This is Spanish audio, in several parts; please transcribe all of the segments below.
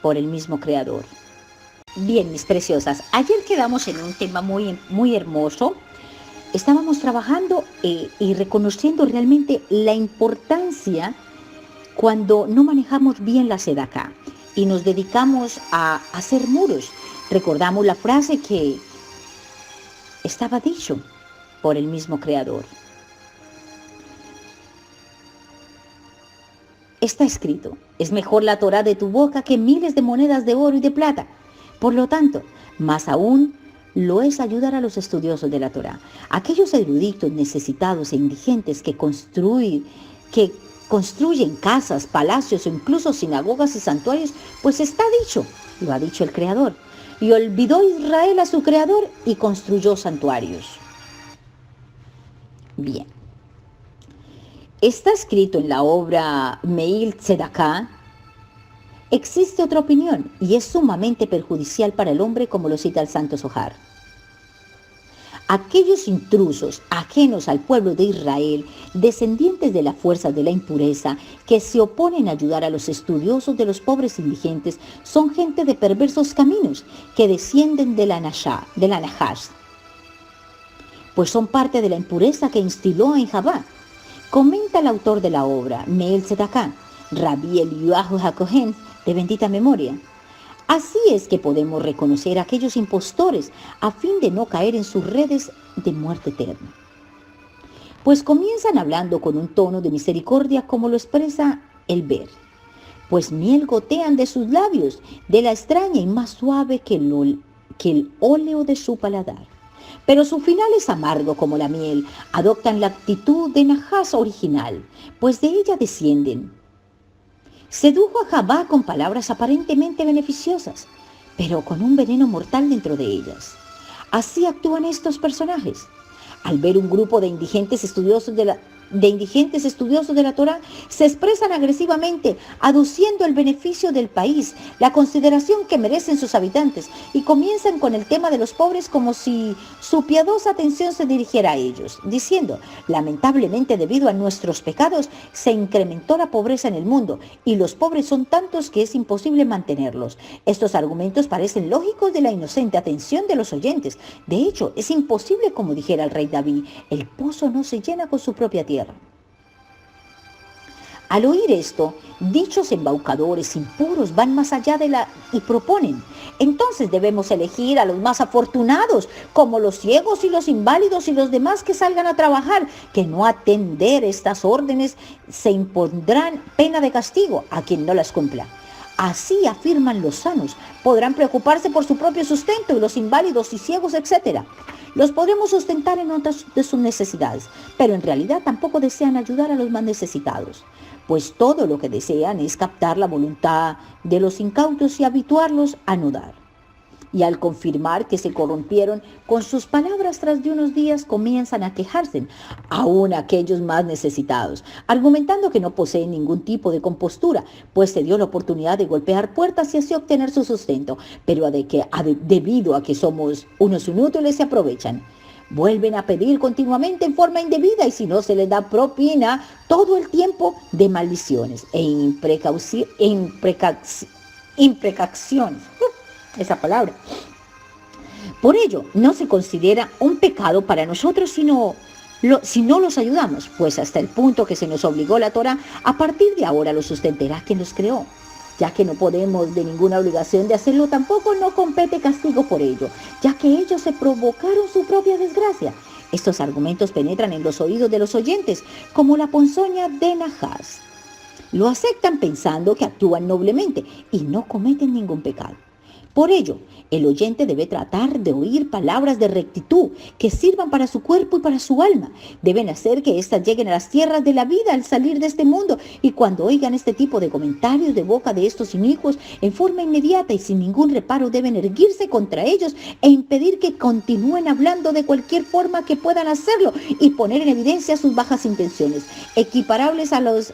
por el mismo Creador. Bien, mis preciosas, ayer quedamos en un tema muy hermoso. Estábamos trabajando y reconociendo realmente la importancia cuando no manejamos bien la sedacá y nos dedicamos a hacer muros. Recordamos la frase que estaba dicho por el mismo Creador. Está escrito, es mejor la Torá de tu boca que miles de monedas de oro y de plata. Por lo tanto, más aún lo es ayudar a los estudiosos de la Torá. Aquellos eruditos necesitados e indigentes que construyen casas, palacios o incluso sinagogas y santuarios, pues está dicho, lo ha dicho el Creador. Y olvidó Israel a su Creador y construyó santuarios. Bien. Está escrito en la obra Meil Tzedaká. Existe otra opinión y es sumamente perjudicial para el hombre, como lo cita el Santo Zohar. Aquellos intrusos ajenos al pueblo de Israel, descendientes de las fuerzas de la impureza, que se oponen a ayudar a los estudiosos de los pobres indigentes, son gente de perversos caminos que descienden de la Nahash, pues son parte de la impureza que instiló en Javá. Comenta el autor de la obra, Meil Tzedaká, Rabbi Eliyahu HaKohen, de bendita memoria. Así es que podemos reconocer a aquellos impostores a fin de no caer en sus redes de muerte eterna. Pues comienzan hablando con un tono de misericordia, como lo expresa el ver. Pues miel gotean de sus labios, de la extraña y más suave que el óleo de su paladar. Pero su final es amargo como la miel. Adoptan la actitud de Nahash original, pues de ella descienden. Sedujo a Javá con palabras aparentemente beneficiosas, pero con un veneno mortal dentro de ellas. Así actúan estos personajes. Al ver un grupo de indigentes estudiosos de la Torá, se expresan agresivamente, aduciendo el beneficio del país, la consideración que merecen sus habitantes, y comienzan con el tema de los pobres como si su piadosa atención se dirigiera a ellos, diciendo: lamentablemente, debido a nuestros pecados, se incrementó la pobreza en el mundo, y los pobres son tantos que es imposible mantenerlos. Estos argumentos parecen lógicos de la inocente atención de los oyentes. De hecho, es imposible, como dijera el rey David: el pozo no se llena con su propia tierra. Al oír esto, dichos embaucadores impuros van más allá y proponen: entonces debemos elegir a los más afortunados, como los ciegos y los inválidos y los demás que salgan a trabajar, que no atender estas órdenes se impondrán pena de castigo a quien no las cumpla. Así afirman los sanos, podrán preocuparse por su propio sustento, y los inválidos y ciegos, etc. Los podremos sustentar en otras de sus necesidades, pero en realidad tampoco desean ayudar a los más necesitados, pues todo lo que desean es captar la voluntad de los incautos y habituarlos a no dar. Y al confirmar que se corrompieron con sus palabras, tras de unos días comienzan a quejarse, aún aquellos más necesitados, argumentando que no poseen ningún tipo de compostura, pues se dio la oportunidad de golpear puertas y así obtener su sustento, pero debido a que somos unos inútiles, se aprovechan. Vuelven a pedir continuamente en forma indebida, y si no se les da propina, todo el tiempo de maldiciones e imprecaciones. Esa palabra. Por ello, no se considera un pecado para nosotros si no los ayudamos, pues hasta el punto que se nos obligó la Torá, a partir de ahora los sustentará quien los creó. Ya que no podemos de ninguna obligación de hacerlo, tampoco no compete castigo por ello, ya que ellos se provocaron su propia desgracia. Estos argumentos penetran en los oídos de los oyentes como la ponzoña de Nahash. Lo aceptan pensando que actúan noblemente y no cometen ningún pecado. Por ello, el oyente debe tratar de oír palabras de rectitud que sirvan para su cuerpo y para su alma. Deben hacer que éstas lleguen a las tierras de la vida al salir de este mundo, y cuando oigan este tipo de comentarios de boca de estos inicuos, en forma inmediata y sin ningún reparo deben erguirse contra ellos e impedir que continúen hablando de cualquier forma que puedan hacerlo, y poner en evidencia sus bajas intenciones, equiparables a las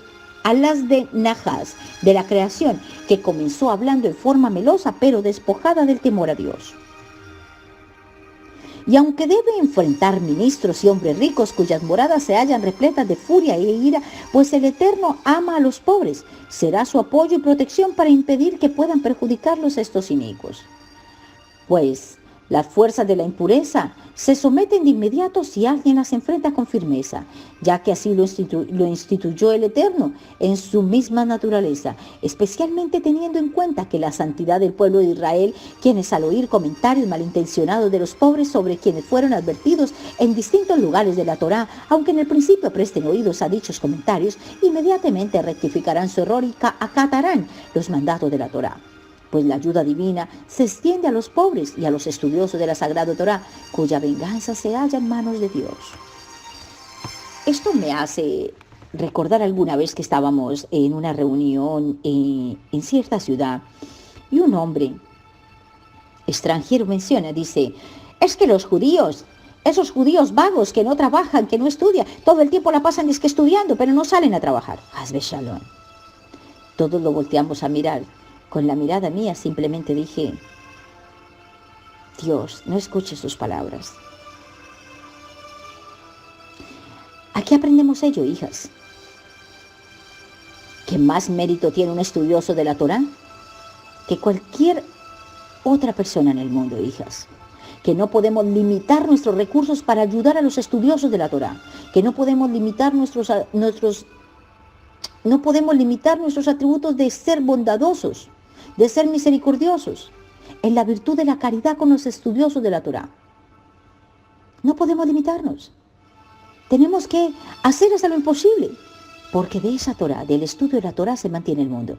de Nahash, de la creación, que comenzó hablando en forma melosa pero despojada del temor a Dios. Y aunque debe enfrentar ministros y hombres ricos cuyas moradas se hallan repletas de furia e ira, pues el Eterno ama a los pobres, será su apoyo y protección para impedir que puedan perjudicarlos estos inicuos. Pues las fuerzas de la impureza se someten de inmediato si alguien las enfrenta con firmeza, ya que así lo instituyó el Eterno en su misma naturaleza, especialmente teniendo en cuenta que la santidad del pueblo de Israel, quienes al oír comentarios malintencionados de los pobres sobre quienes fueron advertidos en distintos lugares de la Torá, aunque en el principio presten oídos a dichos comentarios, inmediatamente rectificarán su error y acatarán los mandatos de la Torá. Pues la ayuda divina se extiende a los pobres y a los estudiosos de la Sagrada Torá, cuya venganza se halla en manos de Dios. Esto me hace recordar alguna vez que estábamos en una reunión en cierta ciudad y un hombre extranjero dice, es que los judíos, esos judíos vagos que no trabajan, que no estudian, todo el tiempo la pasan estudiando, pero no salen a trabajar. Hazbe Shalom. Todos lo volteamos a mirar. Con la mirada mía simplemente dije, Dios, no escuche sus palabras. Aquí aprendemos ello, hijas. ¿Qué más mérito tiene un estudioso de la Torá que cualquier otra persona en el mundo, hijas? Que no podemos limitar nuestros recursos para ayudar a los estudiosos de la Torá. Que no podemos limitar nuestros atributos de ser bondadosos, de ser misericordiosos, en la virtud de la caridad con los estudiosos de la Torá. No podemos limitarnos. Tenemos que hacer hasta lo imposible, porque de esa Torá, del estudio de la Torá, se mantiene el mundo.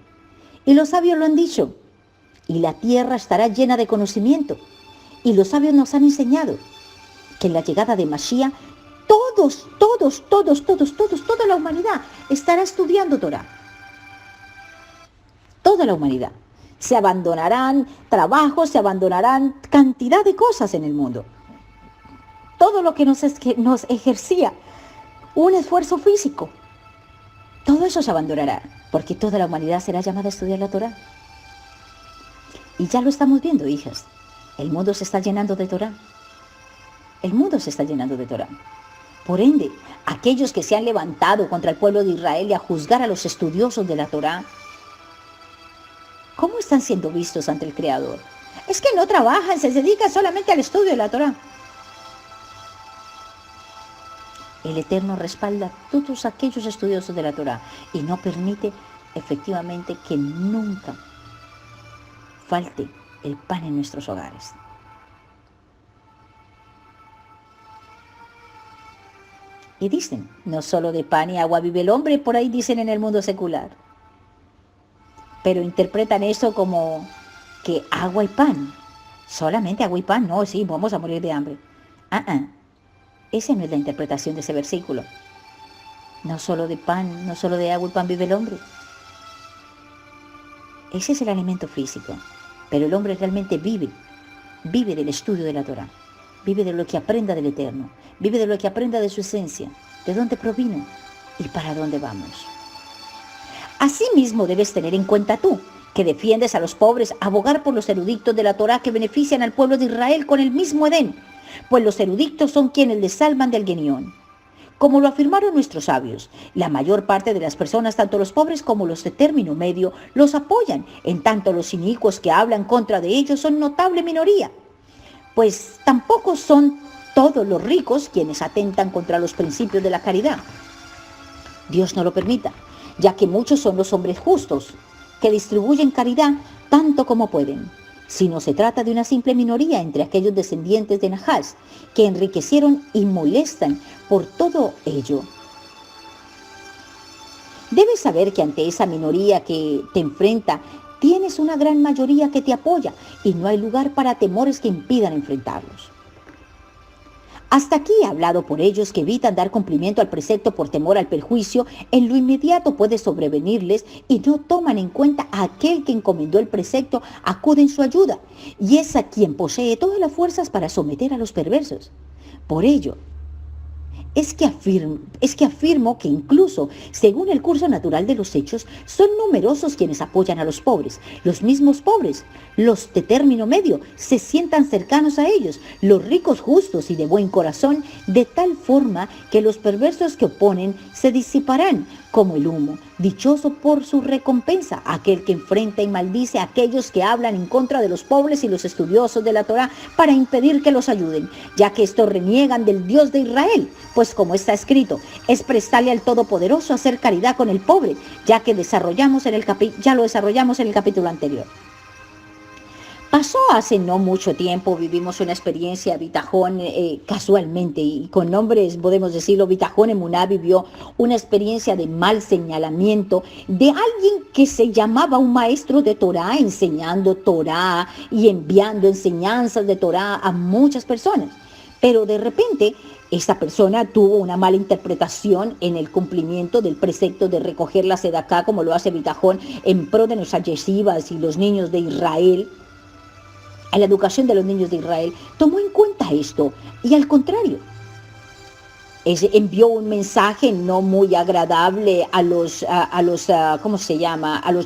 Y los sabios lo han dicho, y la tierra estará llena de conocimiento. Y los sabios nos han enseñado que en la llegada de Mashiach, toda la humanidad estará estudiando Torá. Toda la humanidad. Se abandonarán trabajos, se abandonarán cantidad de cosas en el mundo. Todo lo que nos ejercía un esfuerzo físico, todo eso se abandonará, porque toda la humanidad será llamada a estudiar la Torá. Y ya lo estamos viendo, hijas. El mundo se está llenando de Torá. El mundo se está llenando de Torá. Por ende, aquellos que se han levantado contra el pueblo de Israel y a juzgar a los estudiosos de la Torá, ¿cómo están siendo vistos ante el Creador? Es que no trabajan, se dedican solamente al estudio de la Torá. El Eterno respalda a todos aquellos estudiosos de la Torá y no permite efectivamente que nunca falte el pan en nuestros hogares. Y dicen, no solo de pan y agua vive el hombre, por ahí dicen en el mundo secular. Pero interpretan eso como que agua y pan. Solamente agua y pan, no, sí, vamos a morir de hambre. Esa no es la interpretación de ese versículo. No solo de pan, no solo de agua y pan vive el hombre. Ese es el alimento físico. Pero el hombre realmente vive del estudio de la Torá. Vive de lo que aprenda del Eterno. Vive de lo que aprenda de su esencia, de dónde provino y para dónde vamos. Asimismo debes tener en cuenta tú, que defiendes a los pobres, abogar por los eruditos de la Torá que benefician al pueblo de Israel con el mismo Edén, pues los eruditos son quienes les salvan del Genión. Como lo afirmaron nuestros sabios, la mayor parte de las personas, tanto los pobres como los de término medio, los apoyan, en tanto los inicuos que hablan contra de ellos son notable minoría, pues tampoco son todos los ricos quienes atentan contra los principios de la caridad. Dios no lo permita, ya que muchos son los hombres justos, que distribuyen caridad tanto como pueden, sino se trata de una simple minoría entre aquellos descendientes de Nahash, que enriquecieron y molestan por todo ello. Debes saber que ante esa minoría que te enfrenta, tienes una gran mayoría que te apoya y no hay lugar para temores que impidan enfrentarlos. Hasta aquí he hablado por ellos que evitan dar cumplimiento al precepto por temor al perjuicio, en lo inmediato puede sobrevenirles y no toman en cuenta a aquel que encomendó el precepto, acude en su ayuda, y es a quien posee todas las fuerzas para someter a los perversos. Por ello, es que afirmo que incluso, según el curso natural de los hechos, son numerosos quienes apoyan a los pobres. Los mismos pobres, los de término medio, se sientan cercanos a ellos, los ricos justos y de buen corazón, de tal forma que los perversos que oponen se disiparán como el humo. Dichoso por su recompensa, aquel que enfrenta y maldice a aquellos que hablan en contra de los pobres y los estudiosos de la Torá para impedir que los ayuden, ya que estos reniegan del Dios de Israel, pues como está escrito, es prestarle al Todopoderoso hacer caridad con el pobre, ya lo desarrollamos en el capítulo anterior. Pasó hace no mucho tiempo, vivimos una experiencia, Bitajón, casualmente, y con nombres podemos decirlo, Bitajón Emuná vivió una experiencia de mal señalamiento de alguien que se llamaba un maestro de Torá, enseñando Torá y enviando enseñanzas de Torá a muchas personas. Pero de repente, esta persona tuvo una mala interpretación en el cumplimiento del precepto de recoger la sedacá, como lo hace Bitajón, en pro de los yeshivas y los niños de Israel, a la educación de los niños de Israel, tomó en cuenta esto y al contrario, envió un mensaje no muy agradable a los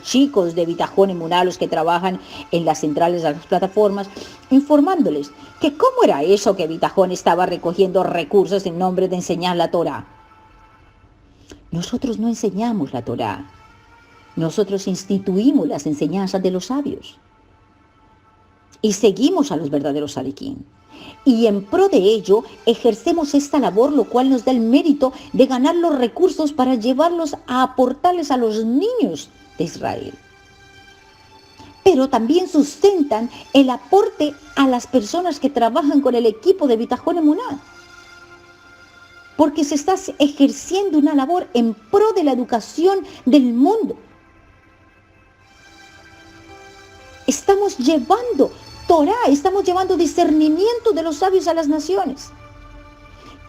chicos de Bitajón Emuná, los que trabajan en las centrales de las plataformas, informándoles que cómo era eso que Bitajón estaba recogiendo recursos en nombre de enseñar la Torá. Nosotros no enseñamos la Torá, nosotros instituimos las enseñanzas de los sabios. Y seguimos a los verdaderos sadiquín. Y en pro de ello ejercemos esta labor, lo cual nos da el mérito de ganar los recursos para llevarlos a aportarles a los niños de Israel. Pero también sustentan el aporte a las personas que trabajan con el equipo de Bitajón Emuná. Porque se está ejerciendo una labor en pro de la educación del mundo. Estamos llevando Torá, estamos llevando discernimiento de los sabios a las naciones.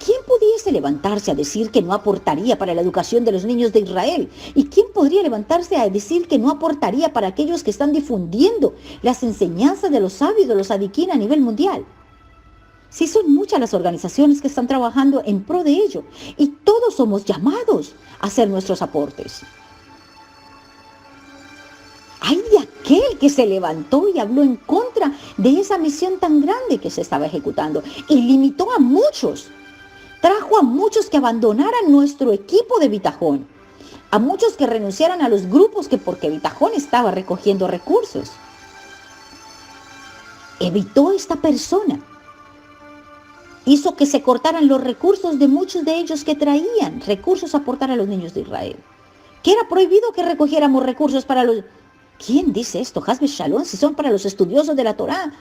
¿Quién pudiese levantarse a decir que no aportaría para la educación de los niños de Israel? ¿Y quién podría levantarse a decir que no aportaría para aquellos que están difundiendo las enseñanzas de los sabios, de los sadiquín a nivel mundial? Sí, son muchas las organizaciones que están trabajando en pro de ello y todos somos llamados a hacer nuestros aportes. Hay de aquel que se levantó y habló en contra de esa misión tan grande que se estaba ejecutando y limitó a muchos. Trajo a muchos que abandonaran nuestro equipo de Bitajón, a muchos que renunciaran a los grupos porque Bitajón estaba recogiendo recursos. Evitó esta persona. Hizo que se cortaran los recursos de muchos de ellos que traían recursos a aportar a los niños de Israel. Que era prohibido que recogiéramos recursos para los... ¿Quién dice esto? Hasbe Shalom, si son para los estudiosos de la Torá,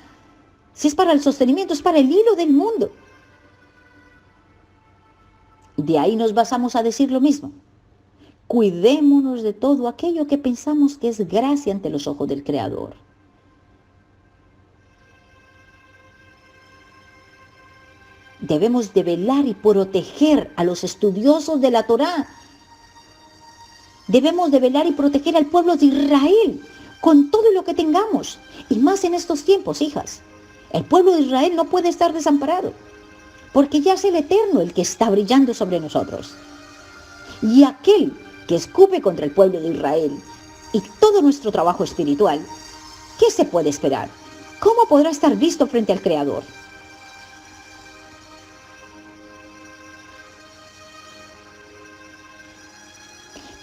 si es para el sostenimiento, es para el hilo del mundo. De ahí nos basamos a decir lo mismo. Cuidémonos de todo aquello que pensamos que es gracia ante los ojos del Creador. Debemos de velar y proteger a los estudiosos de la Torá. Debemos de velar y proteger al pueblo de Israel con todo lo que tengamos. Y más en estos tiempos, hijas. El pueblo de Israel no puede estar desamparado. Porque ya es el Eterno el que está brillando sobre nosotros. Y aquel que escupe contra el pueblo de Israel y todo nuestro trabajo espiritual, ¿qué se puede esperar? ¿Cómo podrá estar visto frente al Creador?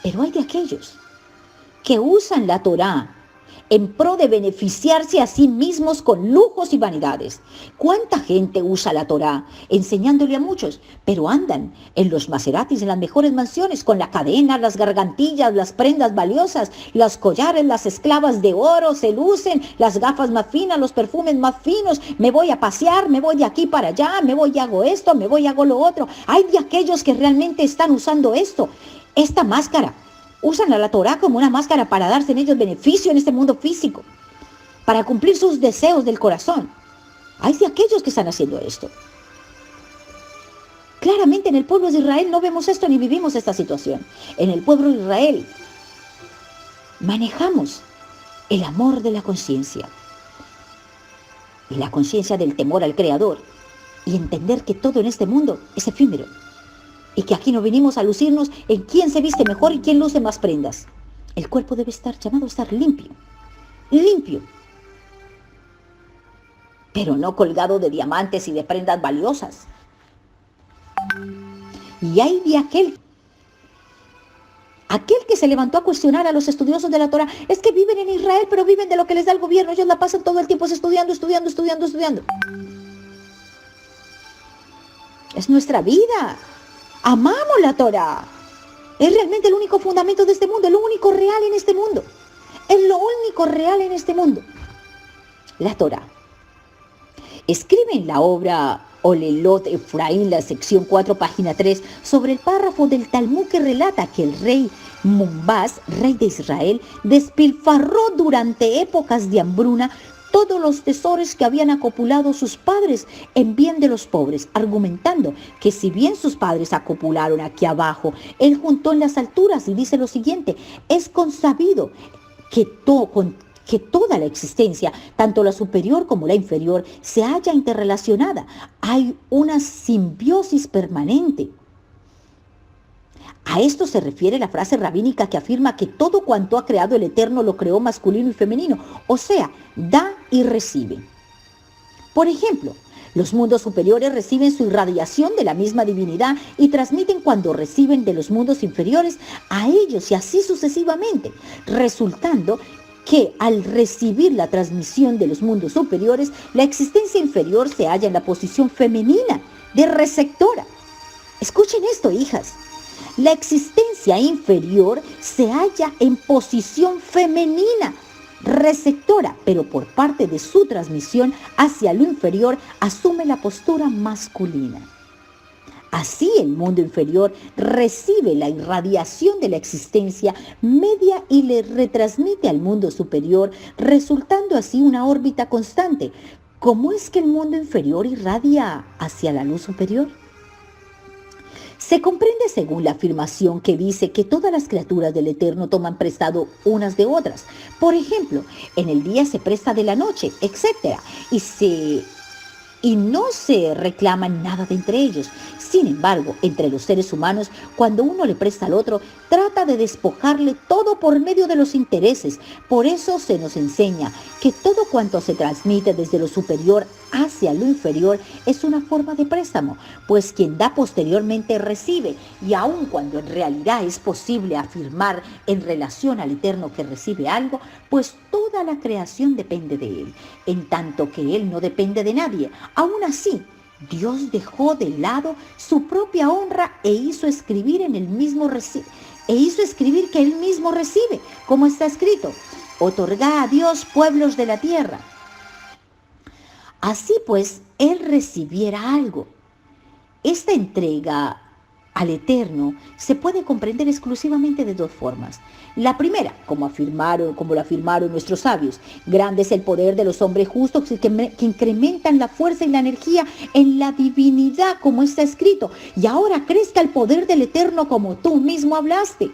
Pero hay de aquellos que usan la Torá en pro de beneficiarse a sí mismos con lujos y vanidades. ¿Cuánta gente usa la Torá enseñándole a muchos? Pero andan en los Maseratis, en las mejores mansiones, con la cadena, las gargantillas, las prendas valiosas, los collares, las esclavas de oro, se lucen, las gafas más finas, los perfumes más finos. Me voy a pasear, me voy de aquí para allá, me voy y hago esto, me voy y hago lo otro. Hay de aquellos que realmente están usando esto. Esta máscara, usan a la Torá como una máscara para darse en ellos beneficio en este mundo físico, para cumplir sus deseos del corazón. Hay de aquellos que están haciendo esto. Claramente en el pueblo de Israel no vemos esto ni vivimos esta situación. En el pueblo de Israel manejamos el amor de la conciencia y la conciencia del temor al Creador y entender que todo en este mundo es efímero. Y que aquí no venimos a lucirnos en quién se viste mejor y quién luce más prendas. El cuerpo debe estar llamado a estar limpio, limpio, pero no colgado de diamantes y de prendas valiosas. Y hay de aquel que se levantó a cuestionar a los estudiosos de la Torá, es que viven en Israel, pero viven de lo que les da el gobierno, ellos la pasan todo el tiempo estudiando. Es nuestra vida, amamos la Torá, es realmente el único fundamento de este mundo, es lo único real en este mundo, la Torá. Escribe en la obra Olelot Efraín, la sección 4, página 3, sobre el párrafo del Talmud que relata que el rey Mombás, rey de Israel, despilfarró durante épocas de hambruna todos los tesoros que habían acopulado sus padres en bien de los pobres, argumentando que si bien sus padres acopularon aquí abajo, él juntó en las alturas, y dice lo siguiente: es consabido que toda la existencia, tanto la superior como la inferior, se halla interrelacionada. Hay una simbiosis permanente. A esto se refiere la frase rabínica que afirma que todo cuanto ha creado el Eterno lo creó masculino y femenino, o sea, da y recibe. Por ejemplo, los mundos superiores reciben su irradiación de la misma divinidad y transmiten cuando reciben de los mundos inferiores a ellos, y así sucesivamente, resultando que al recibir la transmisión de los mundos superiores, la existencia inferior se halla en la posición femenina de receptora. Escuchen esto, hijas. La existencia inferior se halla en posición femenina, receptora, pero por parte de su transmisión hacia lo inferior asume la postura masculina. Así el mundo inferior recibe la irradiación de la existencia media y le retransmite al mundo superior, resultando así una órbita constante. ¿Cómo es que el mundo inferior irradia hacia la luz superior? Se comprende según la afirmación que dice que todas las criaturas del Eterno toman prestado unas de otras. Por ejemplo, en el día se presta de la noche, etc. Y no se reclaman nada de entre ellos. Sin embargo, entre los seres humanos, cuando uno le presta al otro, trata de despojarle todo por medio de los intereses. Por eso se nos enseña que todo cuanto se transmite desde lo superior hacia lo inferior es una forma de préstamo, pues quien da posteriormente recibe, y aun cuando en realidad es posible afirmar en relación al Eterno que recibe algo, pues toda la creación depende de Él, en tanto que Él no depende de nadie. Aún así, Dios dejó de lado su propia honra e hizo escribir que Él mismo recibe, como está escrito: otorga a Dios pueblos de la tierra. Así pues, Él recibiera algo. Esta entrega al Eterno se puede comprender exclusivamente de dos formas. La primera, como lo afirmaron nuestros sabios: grande es el poder de los hombres justos que incrementan la fuerza y la energía en la divinidad, como está escrito, y ahora crezca el poder del Eterno como tú mismo hablaste.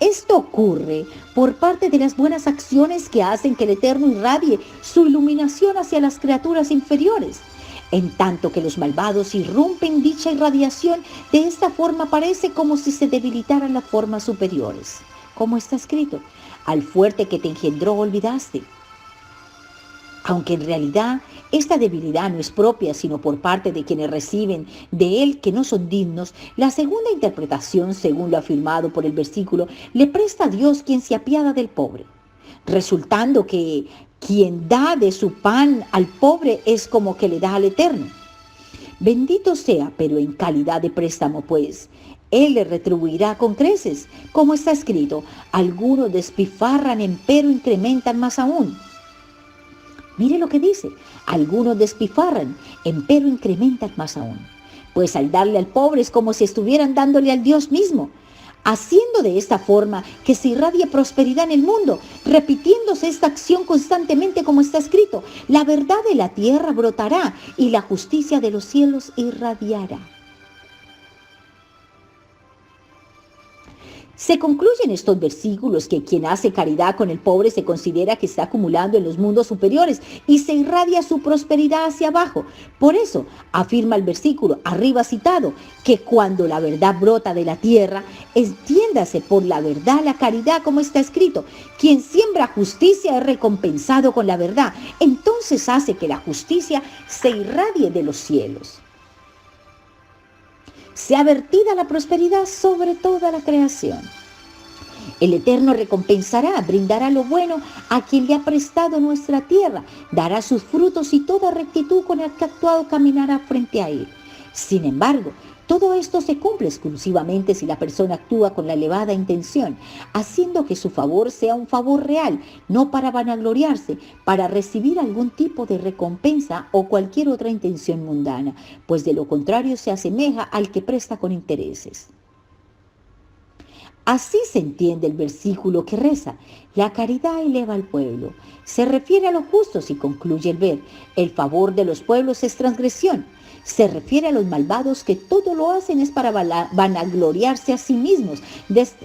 Esto ocurre por parte de las buenas acciones que hacen que el Eterno irradie su iluminación hacia las criaturas inferiores. En tanto que los malvados irrumpen dicha irradiación, de esta forma parece como si se debilitaran las formas superiores. Como está escrito: al fuerte que te engendró olvidaste. Aunque en realidad esta debilidad no es propia, sino por parte de quienes reciben de él que no son dignos, la segunda interpretación, según lo afirmado por el versículo, le presta a Dios quien se apiada del pobre, resultando que quien da de su pan al pobre es como que le da al Eterno. Bendito sea, pero en calidad de préstamo, pues Él le retribuirá con creces, como está escrito: algunos despilfarran, empero incrementan más aún. Mire lo que dice: algunos despilfarran, empero incrementan más aún. Pues al darle al pobre es como si estuvieran dándole al Dios mismo, haciendo de esta forma que se irradie prosperidad en el mundo, repitiéndose esta acción constantemente, como está escrito: la verdad de la tierra brotará y la justicia de los cielos irradiará. Se concluyen estos versículos que quien hace caridad con el pobre se considera que está acumulando en los mundos superiores y se irradia su prosperidad hacia abajo. Por eso, afirma el versículo arriba citado, que cuando la verdad brota de la tierra, extiéndase por la verdad la caridad, como está escrito. Quien siembra justicia es recompensado con la verdad. Entonces hace que la justicia se irradie de los cielos. Sea vertida la prosperidad sobre toda la creación. El Eterno recompensará, brindará lo bueno a quien le ha prestado nuestra tierra, dará sus frutos y toda rectitud con el que ha actuado caminará frente a él. Sin embargo, todo esto se cumple exclusivamente si la persona actúa con la elevada intención, haciendo que su favor sea un favor real, no para vanagloriarse, para recibir algún tipo de recompensa o cualquier otra intención mundana, pues de lo contrario se asemeja al que presta con intereses. Así se entiende el versículo que reza: la caridad eleva al pueblo. Se refiere a los justos y concluye el ver: el favor de los pueblos es transgresión. Se refiere a los malvados que todo lo hacen es para vanagloriarse a sí mismos,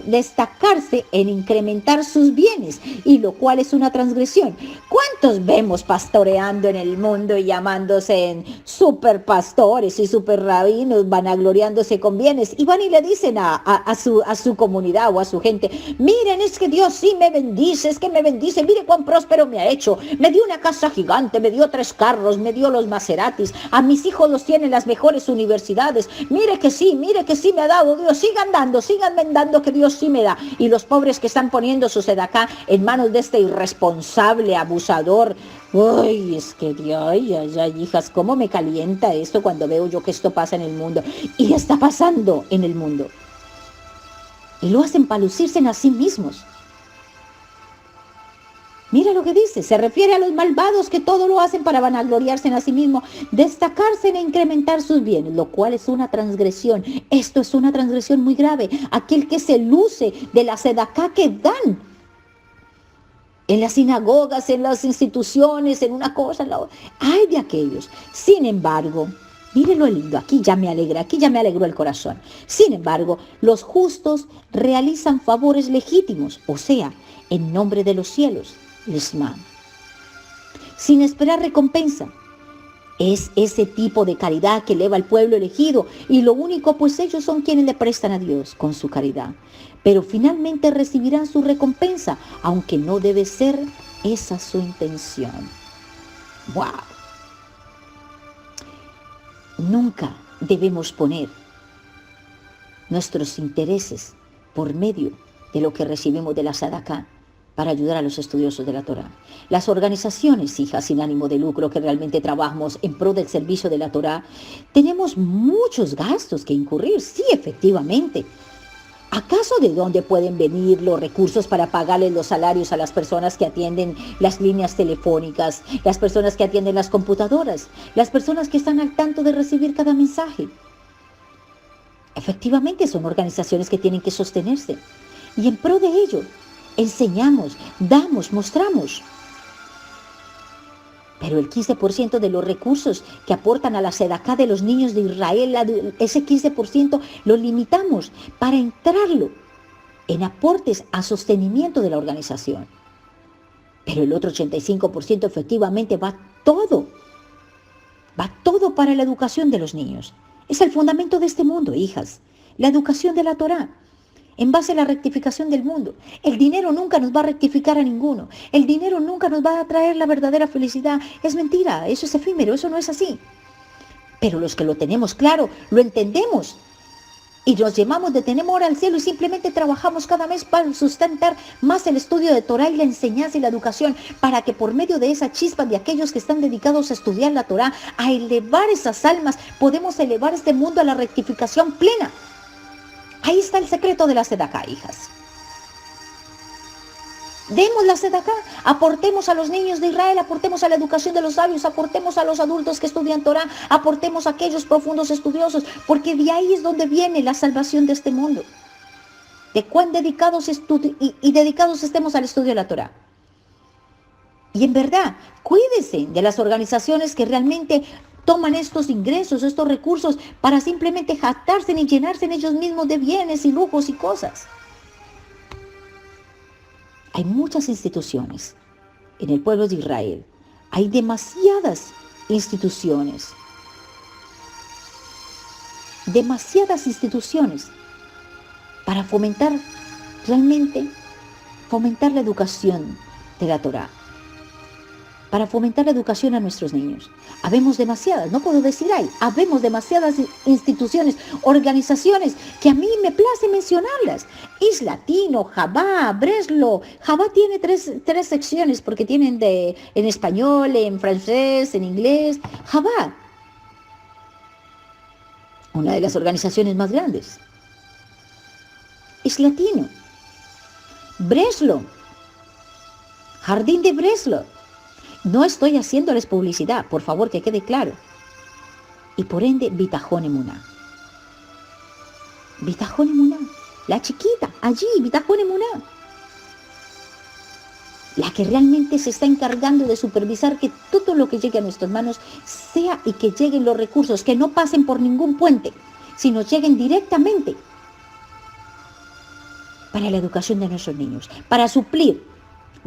destacarse en incrementar sus bienes, y lo cual es una transgresión. ¿Cuántos vemos pastoreando en el mundo y llamándose en superpastores y superrabinos, vanagloriándose con bienes, y van y le dicen a su comunidad o a su gente: miren, es que Dios sí me bendice, es que me bendice, mire cuán próspero me ha hecho, me dio una casa gigante, me dio 3 carros, me dio los Maseratis, a mis hijos los tienen las mejores universidades, mire que sí me ha dado Dios, sigan dando que Dios sí me da. Y los pobres que están poniendo su sedacá en manos de este irresponsable abusador. Uy, es que Dios, ay, hijas, cómo me calienta esto cuando veo yo que esto pasa en el mundo, y está pasando en el mundo, y lo hacen para lucirse a sí mismos. Mira lo que dice, se refiere a los malvados que todo lo hacen para vanagloriarse a sí mismos, destacarse e incrementar sus bienes, lo cual es una transgresión. Esto es una transgresión muy grave. Aquel que se luce de la sedacá que dan en las sinagogas, en las instituciones, en una cosa, en la otra. Hay de aquellos. Sin embargo, mire lo lindo, aquí ya me alegró el corazón. Sin embargo, los justos realizan favores legítimos, o sea, en nombre de los cielos, Lishma, sin esperar recompensa. Es ese tipo de caridad que eleva al pueblo elegido, y lo único, pues ellos son quienes le prestan a Dios con su caridad. Pero finalmente recibirán su recompensa, aunque no debe ser esa su intención. ¡Wow! Nunca debemos poner nuestros intereses por medio de lo que recibimos de la Sadaka para ayudar a los estudiosos de la Torá. Las organizaciones, hijas, sin ánimo de lucro, que realmente trabajamos en pro del servicio de la Torá, tenemos muchos gastos que incurrir, sí, efectivamente. ¿Acaso de dónde pueden venir los recursos para pagarles los salarios a las personas que atienden las líneas telefónicas, las personas que atienden las computadoras, las personas que están al tanto de recibir cada mensaje? Efectivamente, son organizaciones que tienen que sostenerse. Y en pro de ello, enseñamos, damos, mostramos. Pero el 15% de los recursos que aportan a la sedacá de los niños de Israel, ese 15% lo limitamos para entrarlo en aportes a sostenimiento de la organización. Pero el otro 85% efectivamente va todo para la educación de los niños. Es el fundamento de este mundo, hijas, la educación de la Torá. En base a la rectificación del mundo. El dinero nunca nos va a rectificar a ninguno. El dinero nunca nos va a traer la verdadera felicidad. Es mentira, eso es efímero, eso no es así. Pero los que lo tenemos claro, lo entendemos. Y nos llamamos de temor al cielo y simplemente trabajamos cada mes para sustentar más el estudio de Torá y la enseñanza y la educación, para que por medio de esa chispa de aquellos que están dedicados a estudiar la Torá, a elevar esas almas, podemos elevar este mundo a la rectificación plena. Ahí está el secreto de la sedacá, hijas. Demos la sedacá, aportemos a los niños de Israel, aportemos a la educación de los sabios, aportemos a los adultos que estudian Torá, aportemos a aquellos profundos estudiosos, porque de ahí es donde viene la salvación de este mundo. De cuán dedicados dedicados estemos al estudio de la Torá. Y en verdad, cuídense de las organizaciones que realmente toman estos ingresos, estos recursos, para simplemente jactarse y llenarse en ellos mismos de bienes y lujos y cosas. Hay muchas instituciones en el pueblo de Israel. Hay demasiadas instituciones. Demasiadas instituciones para realmente fomentar la educación de la Torá, para fomentar la educación a nuestros niños. Habemos demasiadas, no puedo decir habemos demasiadas instituciones, organizaciones que a mí me place mencionarlas. Islatino, Javá, Breslo. Javá tiene tres secciones porque tienen en español, en francés, en inglés. Javá, una de las organizaciones más grandes. Islatino, Breslo, Jardín de Breslo. No estoy haciéndoles publicidad, por favor, que quede claro. Y por ende, Bitajón Emuná. Bitajón Emuná, la chiquita, allí, Bitajón Emuná. La que realmente se está encargando de supervisar que todo lo que llegue a nuestras manos sea y que lleguen los recursos, que no pasen por ningún puente, sino lleguen directamente para la educación de nuestros niños, para suplir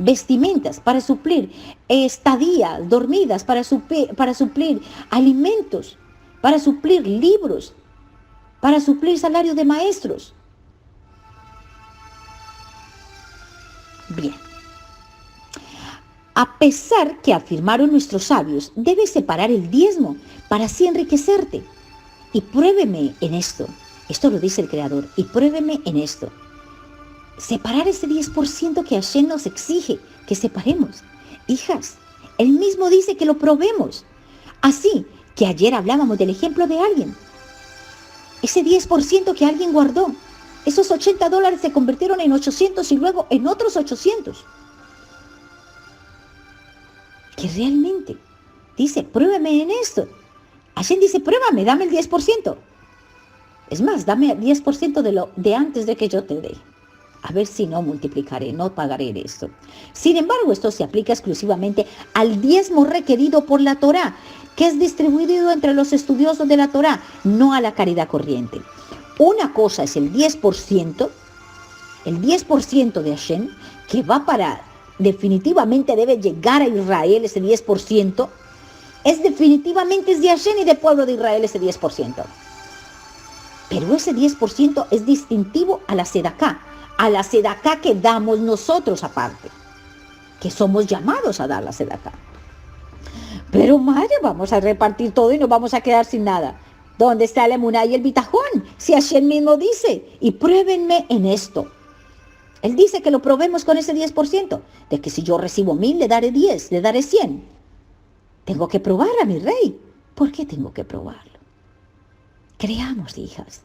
vestimentas, para suplir estadías, dormidas, para suplir alimentos, para suplir libros, para suplir salario de maestros. Bien. A pesar que afirmaron nuestros sabios, debes separar el diezmo para así enriquecerte. Y pruébeme en esto. Esto lo dice el Creador. Y pruébeme en esto. Separar ese 10% que Hashem nos exige que separemos. Hijas, Él mismo dice que lo probemos. Así que ayer hablábamos del ejemplo de alguien. Ese 10% que alguien guardó. Esos $80 se convirtieron en 800 y luego en otros 800. Que realmente dice, pruébame en esto. Hashem dice, pruébame, dame el 10%. Es más, dame el 10% de antes de que yo te dé. A ver si no multiplicaré, no pagaré esto. Sin embargo, esto se aplica exclusivamente al diezmo requerido por la Torá, que es distribuido entre los estudiosos de la Torá, no a la caridad corriente. Una cosa es el 10% de Hashem, que va definitivamente debe llegar a Israel ese 10%, es de Hashem y del pueblo de Israel ese 10%. Pero ese 10% es distintivo a la sedaká que damos nosotros aparte, que somos llamados a dar la sedaká. Pero madre, vamos a repartir todo y nos vamos a quedar sin nada. ¿Dónde está el emuná y el bitajón? Si Hashem mismo dice, y pruébenme en esto. Él dice que lo probemos con ese 10%, de que si yo recibo 1000, le daré 10, le daré 100. Tengo que probar a mi rey. ¿Por qué tengo que probarlo? Creamos, hijas,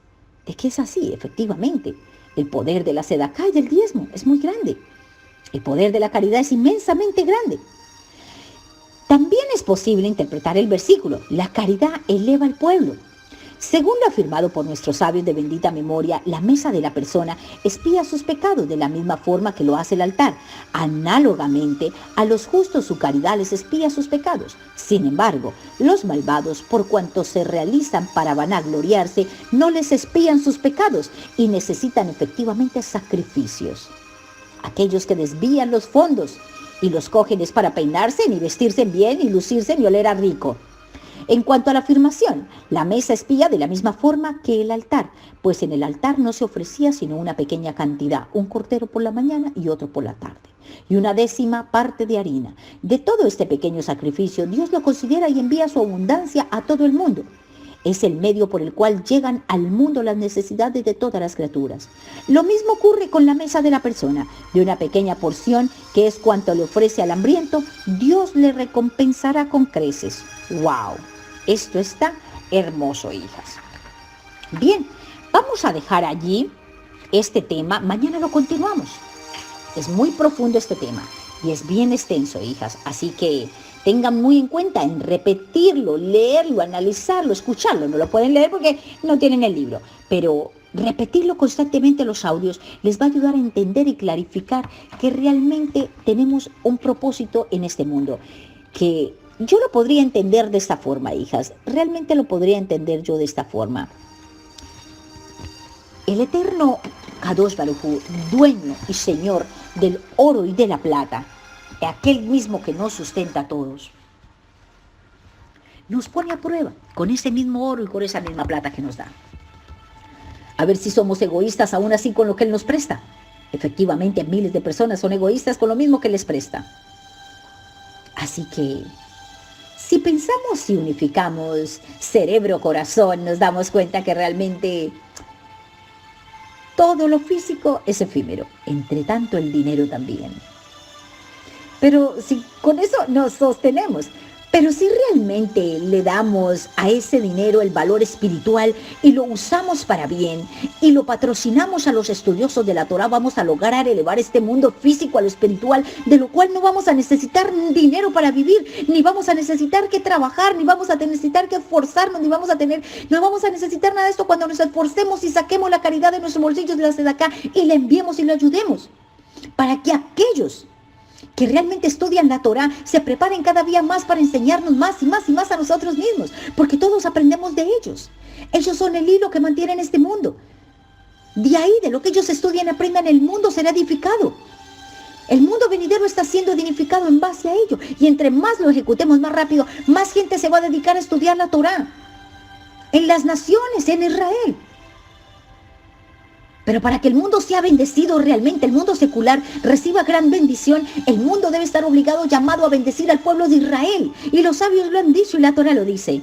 de que es así, efectivamente. El poder de la sedaká y del diezmo es muy grande. El poder de la caridad es inmensamente grande. También es posible interpretar el versículo, la caridad eleva al pueblo. Según lo afirmado por nuestros sabios de bendita memoria, la mesa de la persona expía sus pecados de la misma forma que lo hace el altar. Análogamente, a los justos su caridad les expía sus pecados. Sin embargo, los malvados, por cuanto se realizan para vanagloriarse, no les expían sus pecados y necesitan efectivamente sacrificios. Aquellos que desvían los fondos y los cogen es para peinarse, ni vestirse bien, ni lucirse, ni oler a rico. En cuanto a la afirmación, la mesa expía de la misma forma que el altar, pues en el altar no se ofrecía sino una pequeña cantidad, un cordero por la mañana y otro por la tarde, y una 10ª parte de harina. De todo este pequeño sacrificio, Dios lo considera y envía su abundancia a todo el mundo. Es el medio por el cual llegan al mundo las necesidades de todas las criaturas. Lo mismo ocurre con la mesa de la persona. De una pequeña porción, que es cuanto le ofrece al hambriento, Dios le recompensará con creces. ¡Wow! Esto está hermoso, hijas. Bien, vamos a dejar allí este tema. Mañana lo continuamos. Es muy profundo este tema y es bien extenso, hijas. Así que tengan muy en cuenta en repetirlo, leerlo, analizarlo, escucharlo. No lo pueden leer porque no tienen el libro, pero repetirlo constantemente los audios les va a ayudar a entender y clarificar que realmente tenemos un propósito en este mundo. Que yo lo podría entender de esta forma, hijas. Realmente lo podría entender yo de esta forma. El Eterno Kadosh Baruj Hu, dueño y señor del oro y de la plata, aquel mismo que nos sustenta a todos, nos pone a prueba con ese mismo oro y con esa misma plata que nos da. A ver si somos egoístas aún así con lo que Él nos presta. Efectivamente, miles de personas son egoístas con lo mismo que les presta. Así que, si pensamos y unificamos cerebro-corazón, nos damos cuenta que realmente todo lo físico es efímero, entre tanto el dinero también. Pero si con eso nos sostenemos, pero si realmente le damos a ese dinero el valor espiritual y lo usamos para bien y lo patrocinamos a los estudiosos de la Torah, vamos a lograr elevar este mundo físico a lo espiritual, de lo cual no vamos a necesitar dinero para vivir, ni vamos a necesitar que trabajar, ni vamos a necesitar que esforzarnos, no vamos a necesitar nada de esto cuando nos esforcemos y saquemos la caridad de nuestros bolsillos de la sedacá y le enviemos y le ayudemos, para que aquellos que realmente estudian la Torah se preparen cada día más para enseñarnos más y más y más a nosotros mismos, porque todos aprendemos de ellos. Ellos son el hilo que mantienen este mundo. De ahí, de lo que ellos estudian y aprendan, el mundo será edificado. El mundo venidero está siendo edificado en base a ello. Y entre más lo ejecutemos más rápido, más gente se va a dedicar a estudiar la Torah. En las naciones, en Israel. Pero para que el mundo sea bendecido realmente, el mundo secular reciba gran bendición, el mundo debe estar obligado, llamado a bendecir al pueblo de Israel. Y los sabios lo han dicho y la Torah lo dice.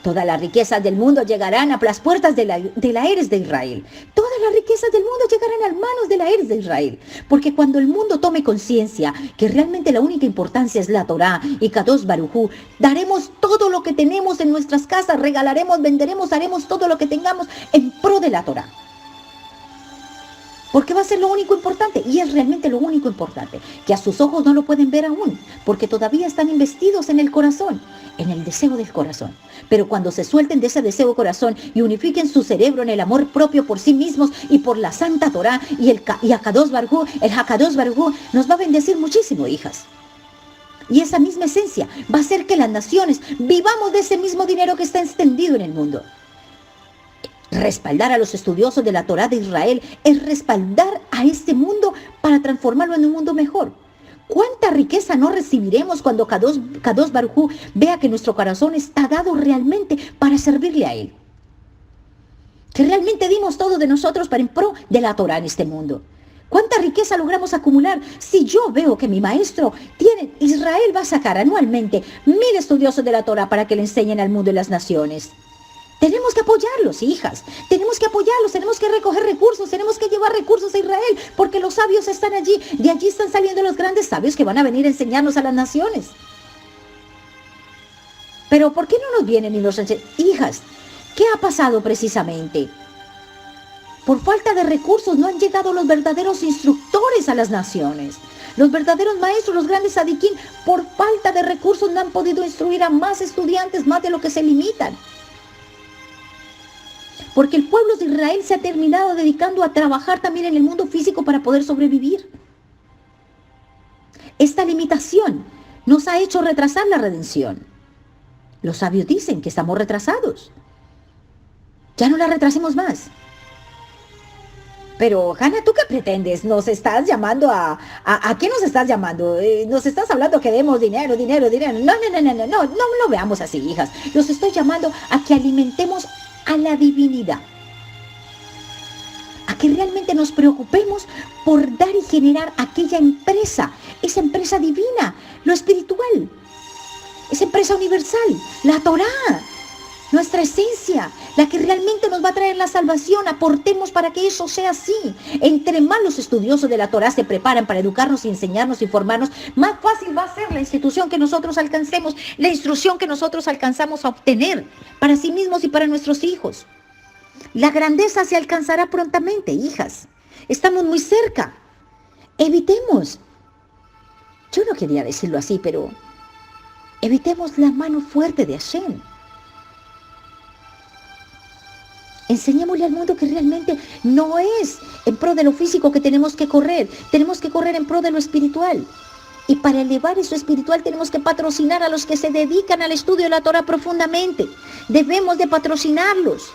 Todas las riquezas del mundo llegarán a las puertas de la Eres de Israel. Todas las riquezas del mundo llegarán a las manos de la Eres de Israel. Porque cuando el mundo tome conciencia que realmente la única importancia es la Torah y Kadosh Baruj Hu, daremos todo lo que tenemos en nuestras casas, regalaremos, venderemos, haremos todo lo que tengamos en pro de la Torah. Porque va a ser lo único importante, y es realmente lo único importante, que a sus ojos no lo pueden ver aún, porque todavía están investidos en el corazón, en el deseo del corazón. Pero cuando se suelten de ese deseo corazón y unifiquen su cerebro en el amor propio por sí mismos y por la Santa Torah y a Kadosh Baruj Hu, el Hakadosh Baruj Hu nos va a bendecir muchísimo, hijas. Y esa misma esencia va a hacer que las naciones vivamos de ese mismo dinero que está extendido en el mundo. Respaldar a los estudiosos de la Torah de Israel es respaldar a este mundo para transformarlo en un mundo mejor. ¿Cuánta riqueza no recibiremos cuando Kadosh Baruj Hu vea que nuestro corazón está dado realmente para servirle a Él? Que realmente dimos todo de nosotros para en pro de la Torah en este mundo. ¿Cuánta riqueza logramos acumular? Si yo veo que mi maestro Israel va a sacar anualmente 1000 estudiosos de la Torah para que le enseñen al mundo y las naciones. Tenemos que apoyarlos, hijas. Tenemos que apoyarlos, tenemos que recoger recursos, tenemos que llevar recursos a Israel, porque los sabios están allí. De allí están saliendo los grandes sabios que van a venir a enseñarnos a las naciones. Pero ¿por qué no nos vienen y nos enseñan? Hijas, ¿qué ha pasado precisamente? Por falta de recursos no han llegado los verdaderos instructores a las naciones. Los verdaderos maestros, los grandes sadiquín, por falta de recursos no han podido instruir a más estudiantes, más de lo que se limitan. Porque el pueblo de Israel se ha terminado dedicando a trabajar también en el mundo físico para poder sobrevivir. Esta limitación nos ha hecho retrasar la redención. Los sabios dicen que estamos retrasados. Ya no la retrasemos más. Pero, Hanna, ¿tú qué pretendes? ¿Nos estás llamando a qué nos estás llamando? ¿Nos estás hablando que demos dinero? No lo veamos así, hijas. Los estoy llamando a que alimentemos a la divinidad, a que realmente nos preocupemos por dar y generar aquella empresa, esa empresa divina, lo espiritual, esa empresa universal, la Torah, nuestra esencia, la que realmente nos va a traer la salvación. Aportemos para que eso sea así. Entre más los estudiosos de la Torah se preparan para educarnos y enseñarnos y formarnos, más fácil va a ser la institución que nosotros alcancemos, la instrucción que nosotros alcanzamos a obtener para sí mismos y para nuestros hijos. La grandeza se alcanzará prontamente, hijas. Estamos muy cerca. Evitemos. Yo no quería decirlo así, pero evitemos la mano fuerte de Hashem. Enseñémosle al mundo que realmente no es en pro de lo físico que tenemos que correr en pro de lo espiritual. Y para elevar eso espiritual tenemos que patrocinar a los que se dedican al estudio de la Torah profundamente. Debemos de patrocinarlos.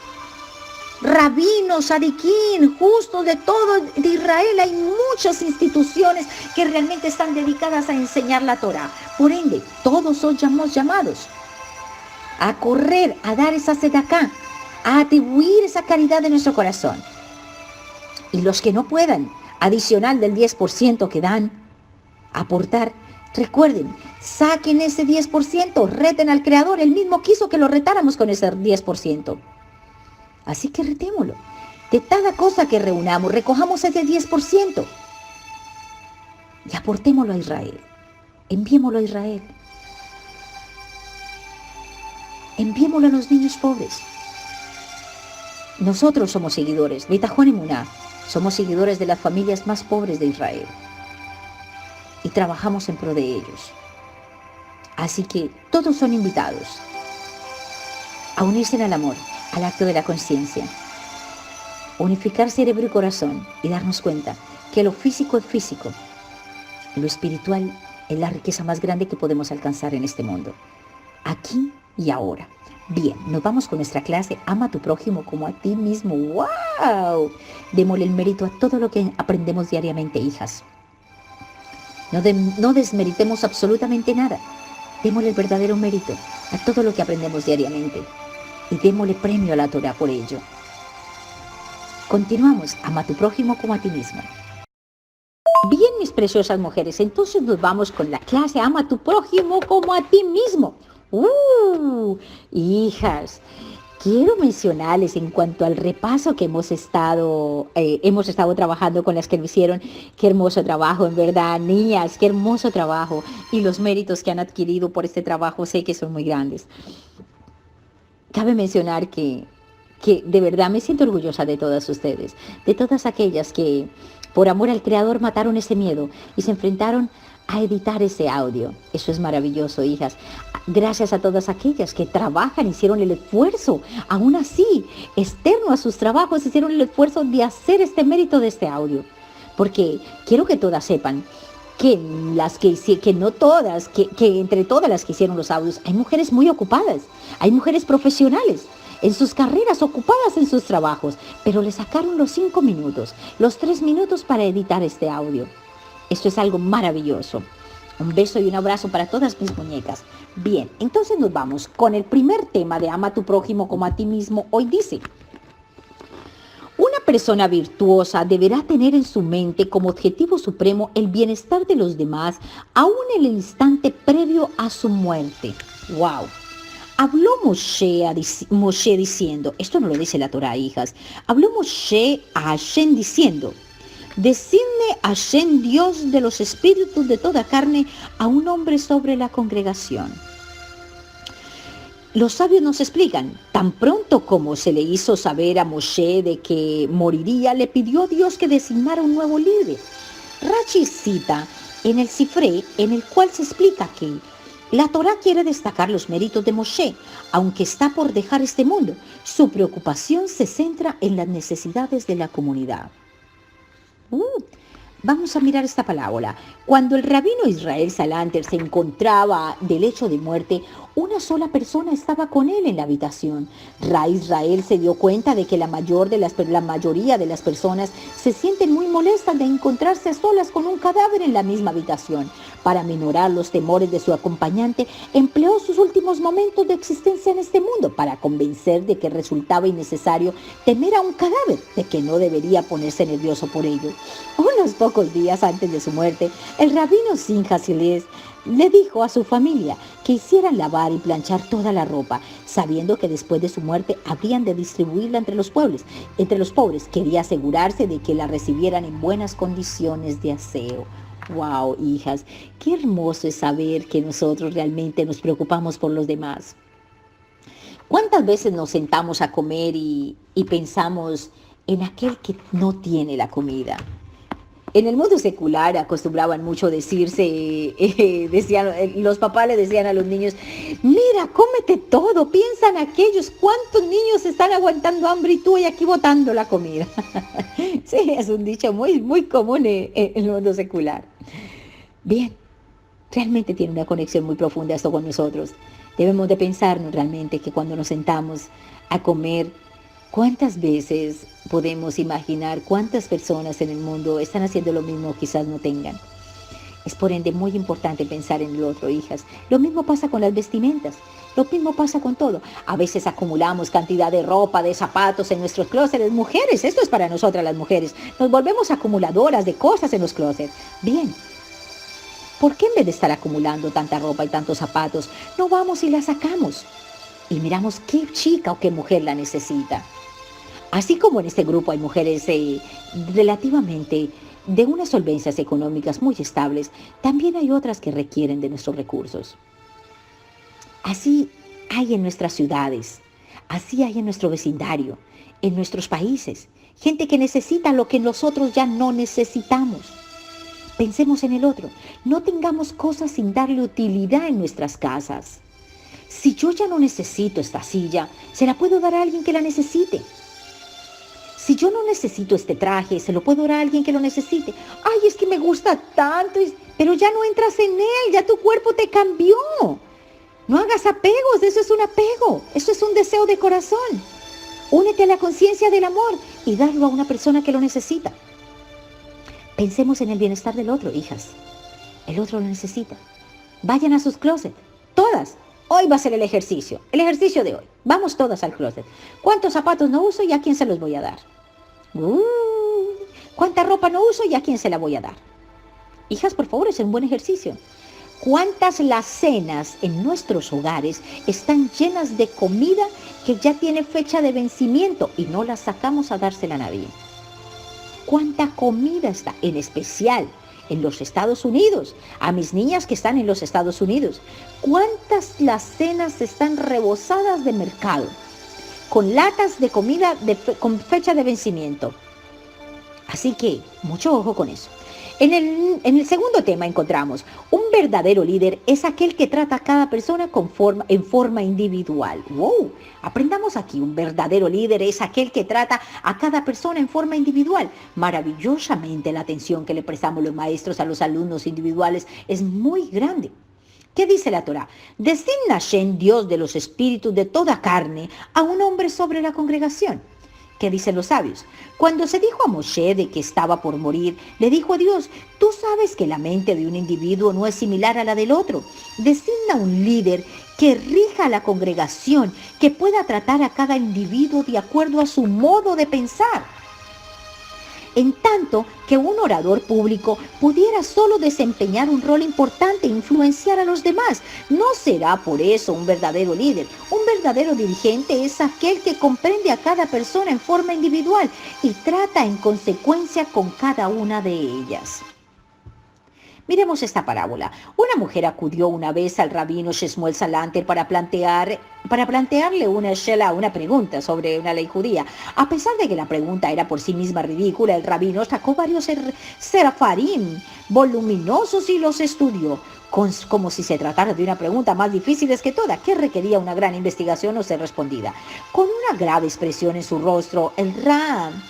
rabinos, sadiquín, justos de todo de Israel. Hay muchas instituciones que realmente están dedicadas a enseñar la Torá. Por ende, todos somos llamados a correr, a dar esa sedacá, a atribuir esa caridad de nuestro corazón. Y los que no puedan, adicional del 10% que dan, aportar, recuerden, saquen ese 10%, reten al Creador. Él mismo quiso que lo retáramos con ese 10%. Así que retémoslo. De cada cosa que reunamos, recojamos ese 10% y aportémoslo a Israel. Enviémoslo a Israel. Enviémoslo a los niños pobres. Nosotros somos seguidores, Bitajón Emuná, somos seguidores de las familias más pobres de Israel y trabajamos en pro de ellos. Así que todos son invitados a unirse al amor, al acto de la conciencia, unificar cerebro y corazón y darnos cuenta que lo físico es físico, lo espiritual es la riqueza más grande que podemos alcanzar en este mundo, aquí y ahora. Bien, nos vamos con nuestra clase Ama a tu prójimo como a ti mismo. ¡Wow! Démosle el mérito a todo lo que aprendemos diariamente, hijas. No desmeritemos absolutamente nada. Démosle el verdadero mérito a todo lo que aprendemos diariamente y démosle premio a la Torá por ello. Continuamos, ama a tu prójimo como a ti mismo. Bien, mis preciosas mujeres, entonces nos vamos con la clase Ama a tu prójimo como a ti mismo. Hijas, quiero mencionarles en cuanto al repaso que hemos estado trabajando con las que lo hicieron. Qué hermoso trabajo, en verdad, niñas, qué hermoso trabajo. Y los méritos que han adquirido por este trabajo sé que son muy grandes. Cabe mencionar que de verdad me siento orgullosa de todas ustedes, de todas aquellas que por amor al Creador mataron ese miedo y se enfrentaron a editar ese audio. Eso es maravilloso, hijas. Gracias a todas aquellas que trabajan, hicieron el esfuerzo, aún así, externo a sus trabajos, hicieron el esfuerzo de hacer este mérito de este audio. Porque quiero que todas sepan que entre todas las que hicieron los audios, hay mujeres muy ocupadas, hay mujeres profesionales, en sus carreras, ocupadas en sus trabajos, pero le sacaron los 5 minutos, los 3 minutos para editar este audio. Esto es algo maravilloso. Un beso y un abrazo para todas mis muñecas. Bien, entonces nos vamos con el primer tema de Ama a tu prójimo como a ti mismo. Hoy dice: una persona virtuosa deberá tener en su mente como objetivo supremo el bienestar de los demás, aún en el instante previo a su muerte. ¡Wow! Habló Moshe diciendo, esto no lo dice la Torá, hijas, habló Moshe a Hashem diciendo: decidme Hashem, Dios de los espíritus de toda carne, a un hombre sobre la congregación. Los sabios nos explican, tan pronto como se le hizo saber a Moshe de que moriría, le pidió a Dios que designara un nuevo líder. Rashi cita en el Sifré, en el cual se explica que la Torá quiere destacar los méritos de Moshe, aunque está por dejar este mundo. Su preocupación se centra en las necesidades de la comunidad. Vamos a mirar esta parábola. Cuando el rabino Israel Salanter se encontraba del lecho de muerte, una sola persona estaba con él en la habitación. Israel se dio cuenta de que la mayoría de las personas se sienten muy molestas de encontrarse a solas con un cadáver en la misma habitación. Para minorar los temores de su acompañante, empleó sus últimos momentos de existencia en este mundo para convencer de que resultaba innecesario temer a un cadáver, de que no debería ponerse nervioso por ello. Unos pocos días antes de su muerte, el rabino Simcha Siles le dijo a su familia que hicieran lavar y planchar toda la ropa, sabiendo que después de su muerte habrían de distribuirla entre los pobres. Quería asegurarse de que la recibieran en buenas condiciones de aseo. ¡Wow, hijas! Qué hermoso es saber que nosotros realmente nos preocupamos por los demás. ¿Cuántas veces nos sentamos a comer y pensamos en aquel que no tiene la comida? En el mundo secular acostumbraban mucho decirse, los papás le decían a los niños: mira, cómete todo, piensa en aquellos, cuántos niños están aguantando hambre y tú y aquí botando la comida. Sí, es un dicho muy, muy común en el mundo secular. Bien, realmente tiene una conexión muy profunda esto con nosotros. Debemos de pensarnos realmente que cuando nos sentamos a comer, ¿Cuántas veces podemos imaginar cuántas personas en el mundo están haciendo lo mismo o quizás no tengan? Es por ende muy importante pensar en el otro, hijas. Lo mismo pasa con las vestimentas. Lo mismo pasa con todo. A veces acumulamos cantidad de ropa, de zapatos en nuestros closets. Mujeres, esto es para nosotras las mujeres. Nos volvemos acumuladoras de cosas en los closets. Bien, ¿por qué en vez de estar acumulando tanta ropa y tantos zapatos, no vamos y la sacamos? Y miramos qué chica o qué mujer la necesita. Así como en este grupo hay mujeres relativamente de unas solvencias económicas muy estables, también hay otras que requieren de nuestros recursos. Así hay en nuestras ciudades, así hay en nuestro vecindario, en nuestros países, gente que necesita lo que nosotros ya no necesitamos. Pensemos en el otro, no tengamos cosas sin darle utilidad en nuestras casas. Si yo ya no necesito esta silla, se la puedo dar a alguien que la necesite. Si yo no necesito este traje, se lo puedo dar a alguien que lo necesite. Ay, es que me gusta tanto, pero ya no entras en él, ya tu cuerpo te cambió. No hagas apegos, eso es un apego, eso es un deseo de corazón. Únete a la conciencia del amor y darlo a una persona que lo necesita. Pensemos en el bienestar del otro, hijas. El otro lo necesita. Vayan a sus closets, todas. Hoy va a ser el ejercicio de hoy. Vamos todas al closet. ¿Cuántos zapatos no uso y a quién se los voy a dar? ¿Cuánta ropa no uso y a quién se la voy a dar? Hijas, por favor, es un buen ejercicio. ¿Cuántas las cenas en nuestros hogares están llenas de comida que ya tiene fecha de vencimiento y no la sacamos a dársela a nadie? ¿Cuánta comida está, en especial en los Estados Unidos, a mis niñas que están en los Estados Unidos? ¿Cuántas las cenas están rebosadas de mercado, con latas de comida con fecha de vencimiento? Así que, mucho ojo con eso. En el segundo tema encontramos, un verdadero líder es aquel que trata a cada persona en forma individual. ¡Wow! Aprendamos aquí, un verdadero líder es aquel que trata a cada persona en forma individual. Maravillosamente la atención que le prestamos los maestros a los alumnos individuales es muy grande. ¿Qué dice la Torá? Designa Hashem, Dios de los espíritus de toda carne, a un hombre sobre la congregación. ¿Qué dicen los sabios? Cuando se dijo a Moshe de que estaba por morir, le dijo a Dios, tú sabes que la mente de un individuo no es similar a la del otro. Designa un líder que rija a la congregación, que pueda tratar a cada individuo de acuerdo a su modo de pensar. En tanto que un orador público pudiera solo desempeñar un rol importante e influenciar a los demás. No será por eso un verdadero líder. Un verdadero dirigente es aquel que comprende a cada persona en forma individual y trata en consecuencia con cada una de ellas. Miremos esta parábola. Una mujer acudió una vez al rabino Shmuel Salanter para plantearle una pregunta sobre una ley judía. A pesar de que la pregunta era por sí misma ridícula, el rabino sacó varios serafarim voluminosos y los estudió, como si se tratara de una pregunta más difícil que toda, que requería una gran investigación o ser respondida. Con una grave expresión en su rostro, el Ram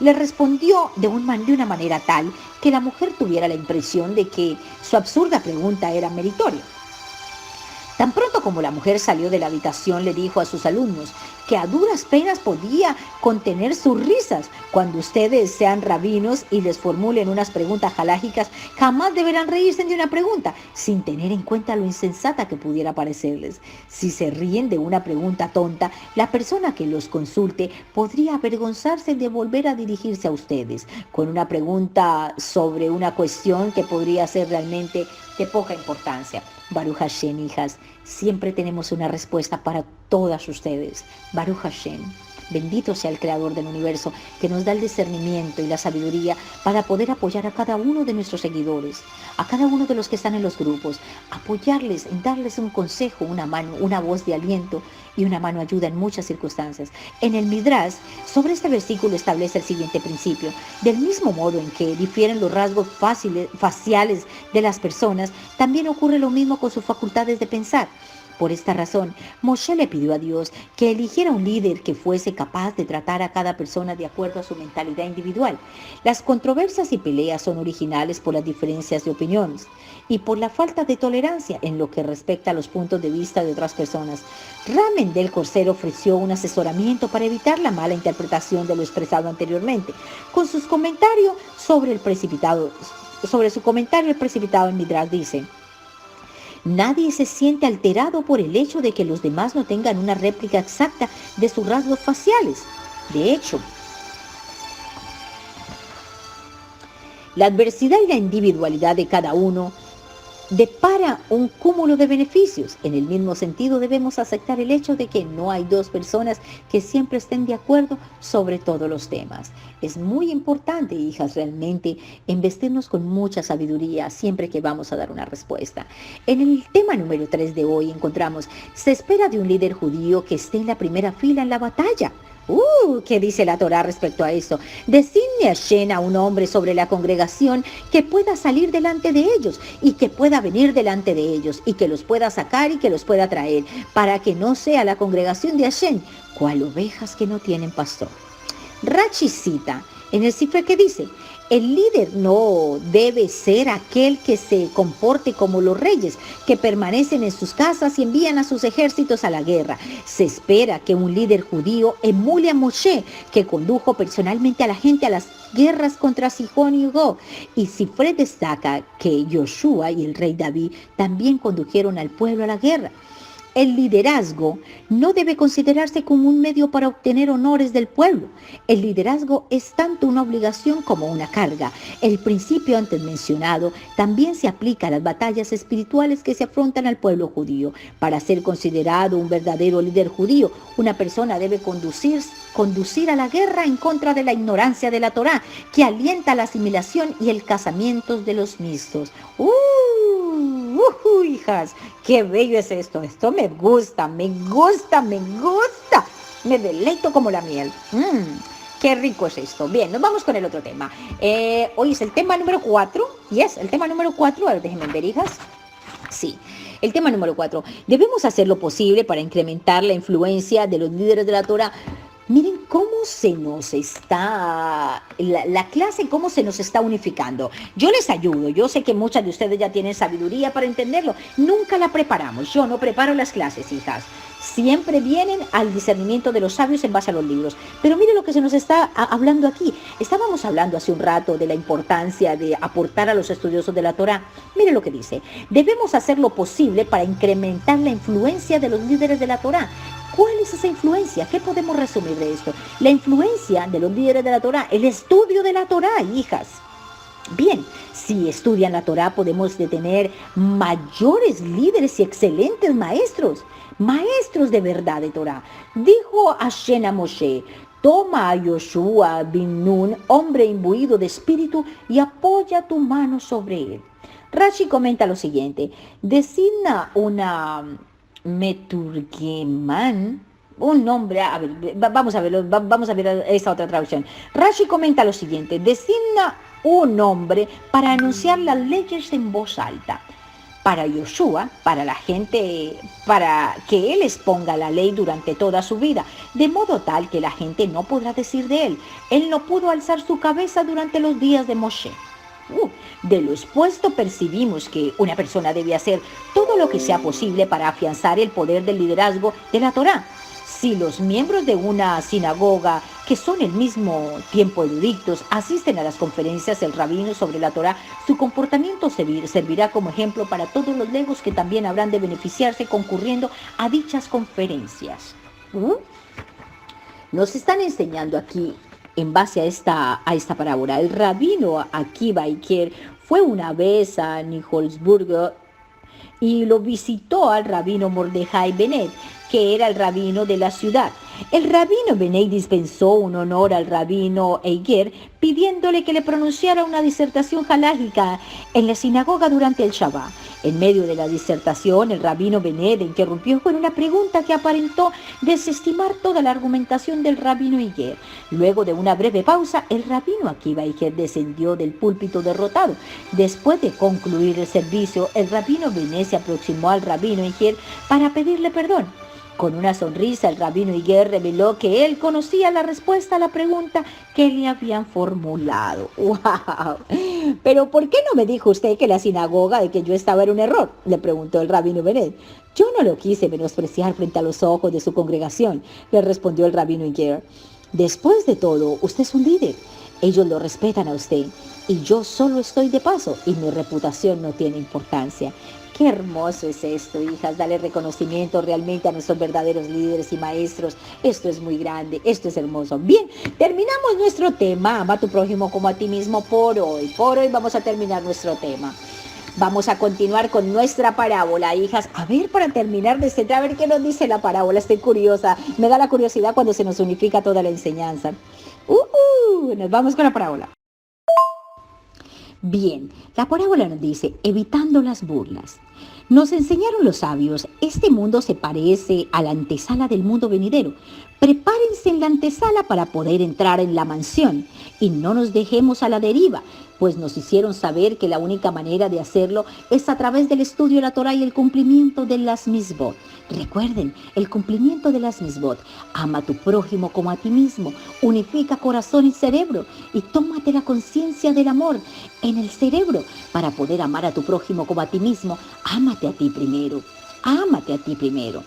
le respondió de una manera tal que la mujer tuviera la impresión de que su absurda pregunta era meritoria. Tan pronto como la mujer salió de la habitación, le dijo a sus alumnos que a duras penas podía contener sus risas. Cuando ustedes sean rabinos y les formulen unas preguntas halágicas, jamás deberán reírse de una pregunta, sin tener en cuenta lo insensata que pudiera parecerles. Si se ríen de una pregunta tonta, la persona que los consulte podría avergonzarse de volver a dirigirse a ustedes con una pregunta sobre una cuestión que podría ser realmente de poca importancia. Baruch Hashem, hijas, siempre tenemos una respuesta para todas ustedes. Baruch Hashem, bendito sea el Creador del universo, que nos da el discernimiento y la sabiduría para poder apoyar a cada uno de nuestros seguidores, a cada uno de los que están en los grupos, apoyarles, darles un consejo, una mano, una voz de aliento y una mano ayuda en muchas circunstancias. En el Midrash, sobre este versículo establece el siguiente principio. Del mismo modo en que difieren los rasgos faciales de las personas, también ocurre lo mismo con sus facultades de pensar. Por esta razón, Moshe le pidió a Dios que eligiera un líder que fuese capaz de tratar a cada persona de acuerdo a su mentalidad individual. Las controversias y peleas son originales por las diferencias de opiniones y por la falta de tolerancia en lo que respecta a los puntos de vista de otras personas. Ramen del Corser ofreció un asesoramiento para evitar la mala interpretación de lo expresado anteriormente. Con sus comentarios sobre su comentario, el precipitado en Midrash dice: nadie se siente alterado por el hecho de que los demás no tengan una réplica exacta de sus rasgos faciales. De hecho, la adversidad y la individualidad de cada uno depara un cúmulo de beneficios. En el mismo sentido, debemos aceptar el hecho de que no hay dos personas que siempre estén de acuerdo sobre todos los temas. Es muy importante, hijas, realmente investirnos con mucha sabiduría siempre que vamos a dar una respuesta. En el tema número 3 de hoy encontramos: se espera de un líder judío que esté en la primera fila en la batalla. ¿Qué dice la Torá respecto a esto? Designe a Hashem a un hombre sobre la congregación que pueda salir delante de ellos y que pueda venir delante de ellos y que los pueda sacar y que los pueda traer, para que no sea la congregación de Hashem cual ovejas que no tienen pastor. Rashi cita en el Sifre que dice: el líder no debe ser aquel que se comporte como los reyes, que permanecen en sus casas y envían a sus ejércitos a la guerra. Se espera que un líder judío emule a Moshe, que condujo personalmente a la gente a las guerras contra Sihón y Og. Y Sifre destaca que Yoshua y el rey David también condujeron al pueblo a la guerra. El liderazgo no debe considerarse como un medio para obtener honores del pueblo. El liderazgo es tanto una obligación como una carga. El principio antes mencionado también se aplica a las batallas espirituales que se afrontan al pueblo judío. Para ser considerado un verdadero líder judío, una persona debe conducir a la guerra en contra de la ignorancia de la Torá, que alienta la asimilación y el casamiento de los mixtos. Hijas, qué bello es esto. Esto me gusta. Me deleito como la miel. Qué rico es esto. Bien, nos vamos con el otro tema. Hoy es el tema número 4. El tema número 4. A ver, déjenme ver, hijas. Sí, el tema número 4. Debemos hacer lo posible para incrementar la influencia de los líderes de la Torá. Miren cómo se nos está, la clase, cómo se nos está unificando. Yo les ayudo, yo sé que muchas de ustedes ya tienen sabiduría para entenderlo. Nunca la preparamos, yo no preparo las clases, hijas. Siempre vienen al discernimiento de los sabios en base a los libros. Pero miren lo que se nos está hablando aquí. Estábamos hablando hace un rato de la importancia de aportar a los estudiosos de la Torá. Miren lo que dice: debemos hacer lo posible para incrementar la influencia de los líderes de la Torá. ¿Cuál es esa influencia? ¿Qué podemos resumir de esto? La influencia de los líderes de la Torá, el estudio de la Torá, hijas. Bien, si estudian la Torá podemos tener mayores líderes y excelentes maestros de verdad de Torá. Dijo Hashem a Moshe: toma a Yoshua bin Nun, hombre imbuido de espíritu, y apoya tu mano sobre él. Rashi comenta lo siguiente: designa una Meturgeman, un nombre, vamos a ver esa otra traducción. Rashi comenta lo siguiente: designa un nombre para anunciar las leyes en voz alta. Para Yoshua, para la gente, para que él exponga la ley durante toda su vida, de modo tal que la gente no podrá decir de él: él no pudo alzar su cabeza durante los días de Moshe. De lo expuesto percibimos que una persona debe hacer todo lo que sea posible para afianzar el poder del liderazgo de la Torá. Si los miembros de una sinagoga, que son al mismo tiempo eruditos, asisten a las conferencias del rabino sobre la Torá, su comportamiento servirá como ejemplo para todos los legos que también habrán de beneficiarse concurriendo a dichas conferencias. Nos están enseñando aquí, en base a esta parábola, el rabino Akiva Iker fue una vez a Nikolsburg y lo visitó al rabino Mordejai Benet, que era el rabino de la ciudad. El rabino Benei dispensó un honor al rabino Eiger pidiéndole que le pronunciara una disertación halágica en la sinagoga durante el Shabbat. En medio de la disertación, el rabino Benei le interrumpió con una pregunta que aparentó desestimar toda la argumentación del rabino Eiger. Luego de una breve pausa, el rabino Akiva Eiger descendió del púlpito derrotado. Después de concluir el servicio, el rabino Benei se aproximó al rabino Eiger para pedirle perdón. Con una sonrisa, el rabino Eiger reveló que él conocía la respuesta a la pregunta que le habían formulado. ¡Wow! ¿Pero por qué no me dijo usted que la sinagoga de que yo estaba era un error?, le preguntó el rabino Benei. Yo no lo quise menospreciar frente a los ojos de su congregación, le respondió el rabino Eiger. Después de todo, usted es un líder. Ellos lo respetan a usted y yo solo estoy de paso y mi reputación no tiene importancia. Qué hermoso es esto, hijas, darle reconocimiento realmente a nuestros verdaderos líderes y maestros. Esto es muy grande, esto es hermoso. Bien, terminamos nuestro tema, ama a tu prójimo como a ti mismo por hoy. Por hoy vamos a terminar nuestro tema. Vamos a continuar con nuestra parábola, hijas. A ver, para terminar de centrar, a ver qué nos dice la parábola. Estoy curiosa, me da la curiosidad cuando se nos unifica toda la enseñanza. Nos vamos con la parábola. Bien, la parábola nos dice, evitando las burlas. Nos enseñaron los sabios, este mundo se parece a la antesala del mundo venidero. Prepárense en la antesala para poder entrar en la mansión y no nos dejemos a la deriva, pues nos hicieron saber que la única manera de hacerlo es a través del estudio de la Torá y el cumplimiento de las misbot. Recuerden, el cumplimiento de las misbot. Ama a tu prójimo como a ti mismo, unifica corazón y cerebro y tómate la conciencia del amor en el cerebro para poder amar a tu prójimo como a ti mismo. Ámate a ti primero, ámate a ti primero.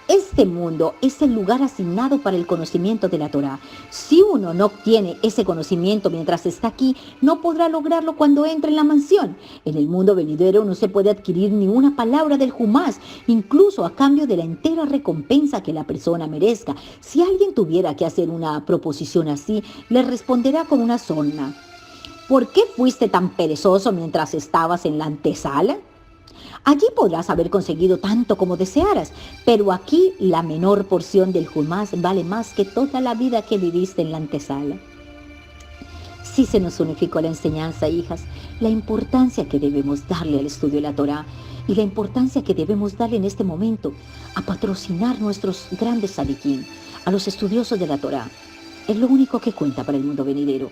Este mundo es el lugar asignado para el conocimiento de la Torá. Si uno no obtiene ese conocimiento mientras está aquí, no podrá lograrlo cuando entre en la mansión. En el mundo venidero no se puede adquirir ni una palabra del Jumás, incluso a cambio de la entera recompensa que la persona merezca. Si alguien tuviera que hacer una proposición así, le responderá con una sorna. ¿Por qué fuiste tan perezoso mientras estabas en la antesala? Allí podrás haber conseguido tanto como desearas, pero aquí la menor porción del Jumás vale más que toda la vida que viviste en la antesala. Sí se nos unificó la enseñanza, hijas, la importancia que debemos darle al estudio de la Torá y la importancia que debemos darle en este momento a patrocinar nuestros grandes sadiquín, a los estudiosos de la Torá. Es lo único que cuenta para el mundo venidero.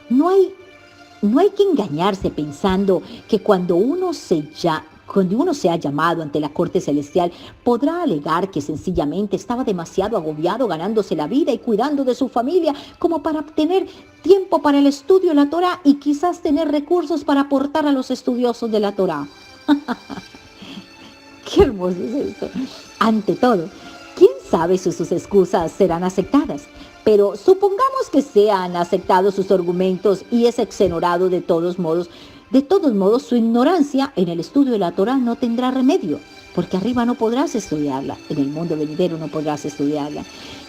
No hay que engañarse pensando que cuando uno sea llamado ante la corte celestial, podrá alegar que sencillamente estaba demasiado agobiado ganándose la vida y cuidando de su familia como para obtener tiempo para el estudio de la Torá y quizás tener recursos para aportar a los estudiosos de la Torá. ¡Qué hermoso es esto! Ante todo, ¿quién sabe si sus excusas serán aceptadas? Pero supongamos que sean aceptados sus argumentos y es exonerado de todos modos. De todos modos, su ignorancia en el estudio de la Torá no tendrá remedio, porque arriba no podrás estudiarla, en el mundo venidero no podrás estudiarla.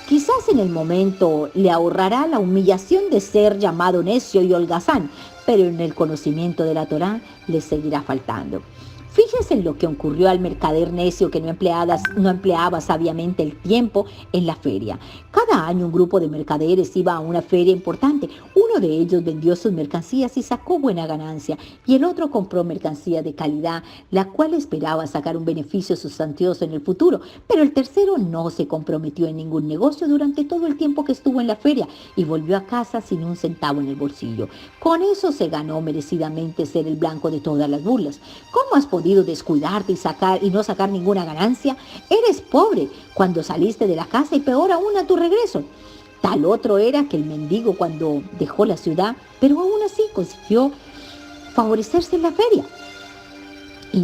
Quizás en el momento le ahorrará la humillación de ser llamado necio y holgazán, pero en el conocimiento de la Torá le seguirá faltando. Fíjense en lo que ocurrió al mercader necio que no empleaba sabiamente el tiempo en la feria. Cada año un grupo de mercaderes iba a una feria importante. Uno de ellos vendió sus mercancías y sacó buena ganancia, y el otro compró mercancía de calidad, la cual esperaba sacar un beneficio sustancioso en el futuro. Pero el tercero no se comprometió en ningún negocio durante todo el tiempo que estuvo en la feria y volvió a casa sin un centavo en el bolsillo. Con eso se ganó merecidamente ser el blanco de todas las burlas. ¿Cómo has podido descuidarte y no sacar ninguna ganancia? Eres pobre cuando saliste de la casa y peor aún a tu regreso. Tal otro era que el mendigo cuando dejó la ciudad, pero aún así consiguió favorecerse en la feria. Y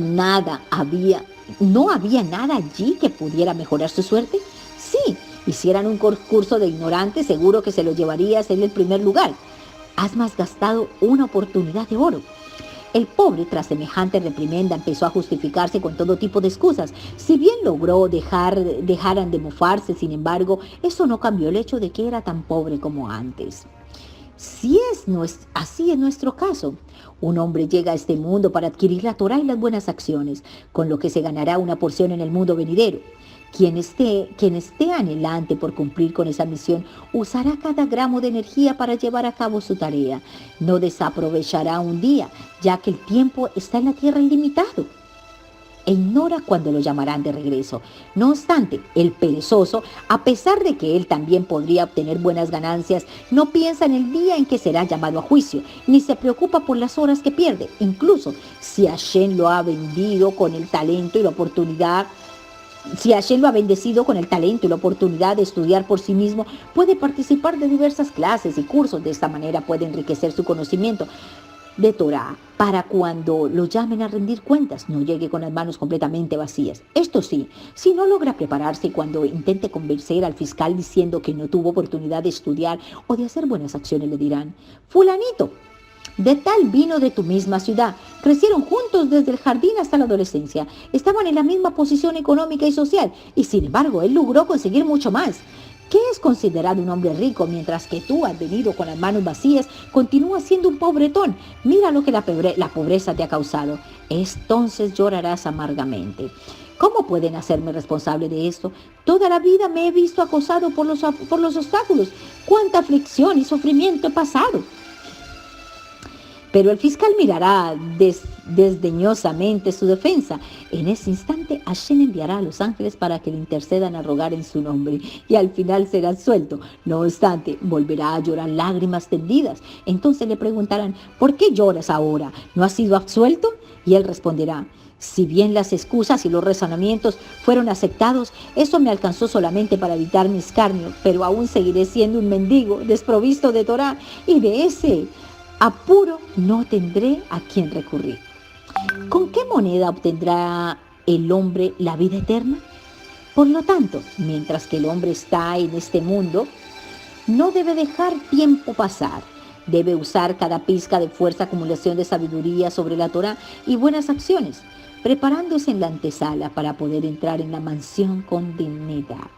no había nada allí que pudiera mejorar su suerte. Sí, hicieran un concurso de ignorantes, seguro que se lo llevaría a ser el primer lugar. Has malgastado una oportunidad de oro. El pobre, tras semejante reprimenda, empezó a justificarse con todo tipo de excusas. Si bien logró dejaran de mofarse, sin embargo, eso no cambió el hecho de que era tan pobre como antes. Así es nuestro caso. Un hombre llega a este mundo para adquirir la Torá y las buenas acciones, con lo que se ganará una porción en el mundo venidero. Quien esté anhelante por cumplir con esa misión usará cada gramo de energía para llevar a cabo su tarea. No desaprovechará un día, ya que el tiempo está en la tierra ilimitado e ignora cuándo lo llamarán de regreso. No obstante, el perezoso, a pesar de que él también podría obtener buenas ganancias, no piensa en el día en que será llamado a juicio, ni se preocupa por las horas que pierde. Incluso si Hashem lo ha vendido con el talento y la oportunidad, si Hashem lo ha bendecido con el talento y la oportunidad de estudiar por sí mismo, puede participar de diversas clases y cursos. De esta manera puede enriquecer su conocimiento de Torah para cuando lo llamen a rendir cuentas, no llegue con las manos completamente vacías. Esto sí, si no logra prepararse y cuando intente convencer al fiscal diciendo que no tuvo oportunidad de estudiar o de hacer buenas acciones, le dirán: fulanito de tal vino de tu misma ciudad, crecieron juntos desde el jardín hasta la adolescencia, estaban en la misma posición económica y social, y sin embargo él logró conseguir mucho más. ¿Qué es considerado un hombre rico mientras que tú has venido con las manos vacías? Continúas siendo un pobretón. Mira lo que la pobreza te ha causado. Entonces llorarás amargamente. ¿Cómo pueden hacerme responsable de esto? Toda la vida me he visto acosado por los obstáculos. ¿Cuánta aflicción y sufrimiento he pasado? Pero el fiscal mirará desdeñosamente su defensa. En ese instante, Hashem enviará a los ángeles para que le intercedan a rogar en su nombre y al final será suelto. No obstante, volverá a llorar lágrimas tendidas. Entonces le preguntarán: ¿por qué lloras ahora? ¿No has sido absuelto? Y él responderá: si bien las excusas y los razonamientos fueron aceptados, eso me alcanzó solamente para evitar mi escarnio, pero aún seguiré siendo un mendigo desprovisto de Torah, y de ese apuro no tendré a quién recurrir. ¿Con qué moneda obtendrá el hombre la vida eterna? Por lo tanto, mientras que el hombre está en este mundo, no debe dejar tiempo pasar. Debe usar cada pizca de fuerza, acumulación de sabiduría sobre la Torah y buenas acciones, preparándose en la antesala para poder entrar en la mansión con dignidad.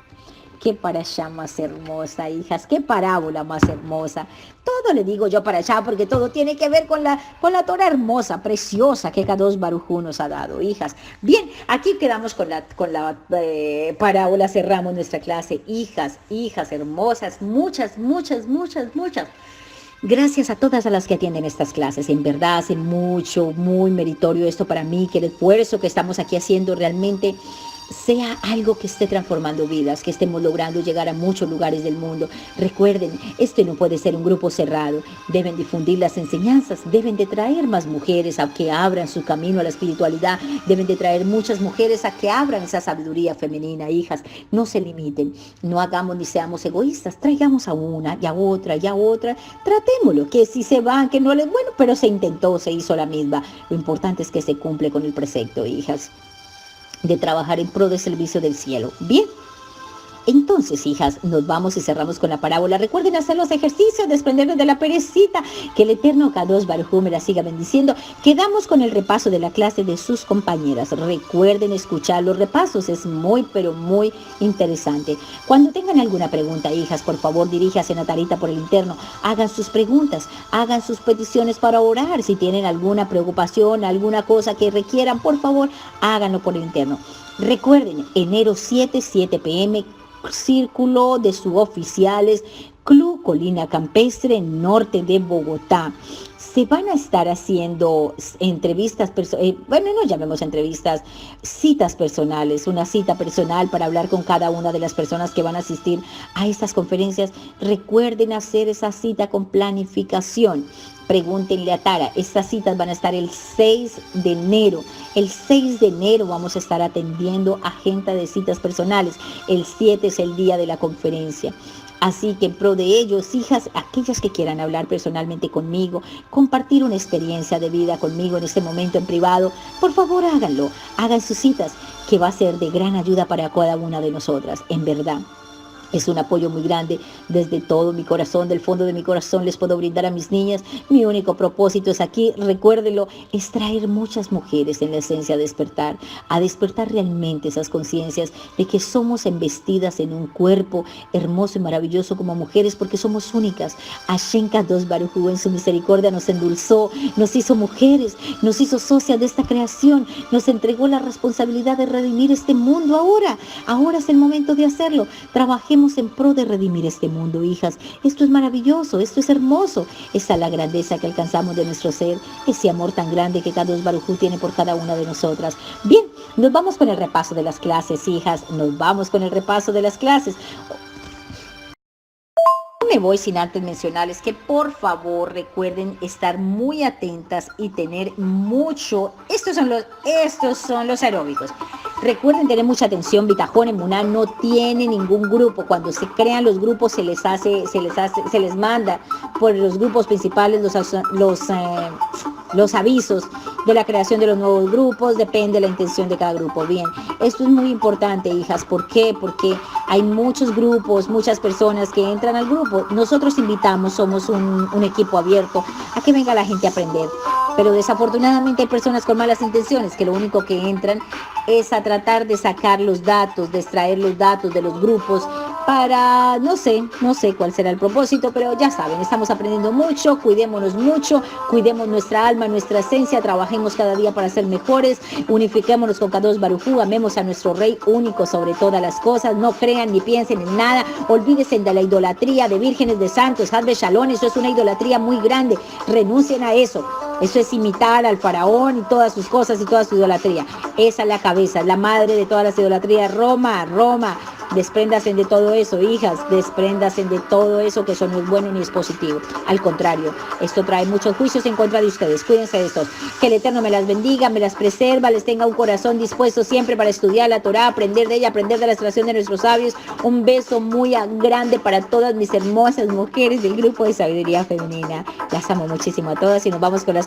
Qué parashá más hermosa, hijas, qué parábola más hermosa. Todo le digo yo parashá porque todo tiene que ver con la Torah hermosa, preciosa que Kadosh Baruj Hu nos ha dado, hijas. Bien, aquí quedamos con la parábola, cerramos nuestra clase. Hijas hermosas, muchas. Gracias a todas a las que atienden estas clases. En verdad hace mucho, muy meritorio esto para mí, que el esfuerzo que estamos aquí haciendo realmente sea algo que esté transformando vidas, que estemos logrando llegar a muchos lugares del mundo. Recuerden, este no puede ser un grupo cerrado. Deben difundir las enseñanzas, deben de traer más mujeres a que abran su camino a la espiritualidad, deben de traer muchas mujeres a que abran esa sabiduría femenina. Hijas, no se limiten, no hagamos ni seamos egoístas, traigamos a una y a otra y a otra, tratémoslo, que si se van, que no les, bueno, pero se intentó, se hizo la misma. Lo importante es que se cumple con el precepto, hijas, de trabajar en pro del servicio del cielo. Bien, entonces, hijas, nos vamos y cerramos con la parábola. Recuerden hacer los ejercicios, desprendernos de la perecita, que el eterno Kadosh Baruj Hu me la siga bendiciendo. Quedamos con el repaso de la clase de sus compañeras. Recuerden escuchar los repasos, es muy, pero muy interesante. Cuando tengan alguna pregunta, hijas, por favor, diríjase a Natalita por el interno. Hagan sus preguntas, hagan sus peticiones para orar. Si tienen alguna preocupación, alguna cosa que requieran, por favor, háganlo por el interno. Recuerden, enero 7 p.m., círculo de suboficiales, Club Colina Campestre, norte de Bogotá. Se van a estar haciendo entrevistas, no llamemos entrevistas, citas personales, una cita personal para hablar con cada una de las personas que van a asistir a estas conferencias. Recuerden hacer esa cita con planificación. Pregúntenle a Tara, estas citas van a estar el 6 de enero. El 6 de enero vamos a estar atendiendo a agenda de citas personales. El 7 es el día de la conferencia. Así que en pro de ellos, hijas, aquellas que quieran hablar personalmente conmigo, compartir una experiencia de vida conmigo en este momento en privado, por favor háganlo, hagan sus citas, que va a ser de gran ayuda para cada una de nosotras, en verdad. Es un apoyo muy grande. Desde todo mi corazón, del fondo de mi corazón, les puedo brindar a mis niñas. Mi único propósito es aquí, recuérdelo, es traer muchas mujeres en la esencia a despertar realmente esas conciencias de que somos embestidas en un cuerpo hermoso y maravilloso como mujeres, porque somos únicas. Hashem Kadosh Baruj Hu en su misericordia nos endulzó, nos hizo mujeres, nos hizo socias de esta creación, nos entregó la responsabilidad de redimir este mundo ahora. Ahora es el momento de hacerlo. Trabajemos en pro de redimir este mundo, hijas. Esto es maravilloso, esto es hermoso. Esa es la grandeza que alcanzamos de nuestro ser, ese amor tan grande que Kadosh Baruj Hu tiene por cada una de nosotras. Bien, nos vamos con el repaso de las clases, hijas. Nos vamos con el repaso de las clases. Me voy sin antes mencionarles que por favor recuerden estar muy atentas y tener mucho, estos son los aeróbicos. Recuerden tener mucha atención. Bitajón Emuná no tiene ningún grupo. Cuando se crean los grupos se les manda por los grupos principales los avisos de la creación de los nuevos grupos. Depende de la intención de cada grupo. Bien, esto es muy importante, hijas. ¿Por qué? Porque hay muchos grupos, muchas personas que entran al grupo. Nosotros invitamos, somos un equipo abierto a que venga la gente a aprender. Pero desafortunadamente hay personas con malas intenciones que lo único que entran es a tratar de sacar los datos, de extraer los datos de los grupos para, no sé cuál será el propósito, pero ya saben, estamos aprendiendo mucho, cuidémonos mucho, cuidemos nuestra alma, nuestra esencia, trabajemos cada día para ser mejores, unifiquémonos con Kadosh Baruj Hu, amemos a nuestro Rey único sobre todas las cosas, no crean ni piensen en nada, olvídense de la idolatría de vírgenes, de santos, Haz Shalom, eso es una idolatría muy grande, renuncien a eso. Eso es imitar al faraón y todas sus cosas y toda su idolatría. Esa es la cabeza, es la madre de todas las idolatrías. Roma, despréndanse de todo eso, hijas, despréndanse de todo eso, que eso no es bueno ni es positivo. Al contrario, esto trae muchos juicios en contra de ustedes. Cuídense de estos. Que el Eterno me las bendiga, me las preserva, les tenga un corazón dispuesto siempre para estudiar la Torá, aprender de ella, aprender de la extracción de nuestros sabios. Un beso muy grande para todas mis hermosas mujeres del grupo de Sabiduría Femenina. Las amo muchísimo a todas y nos vamos con las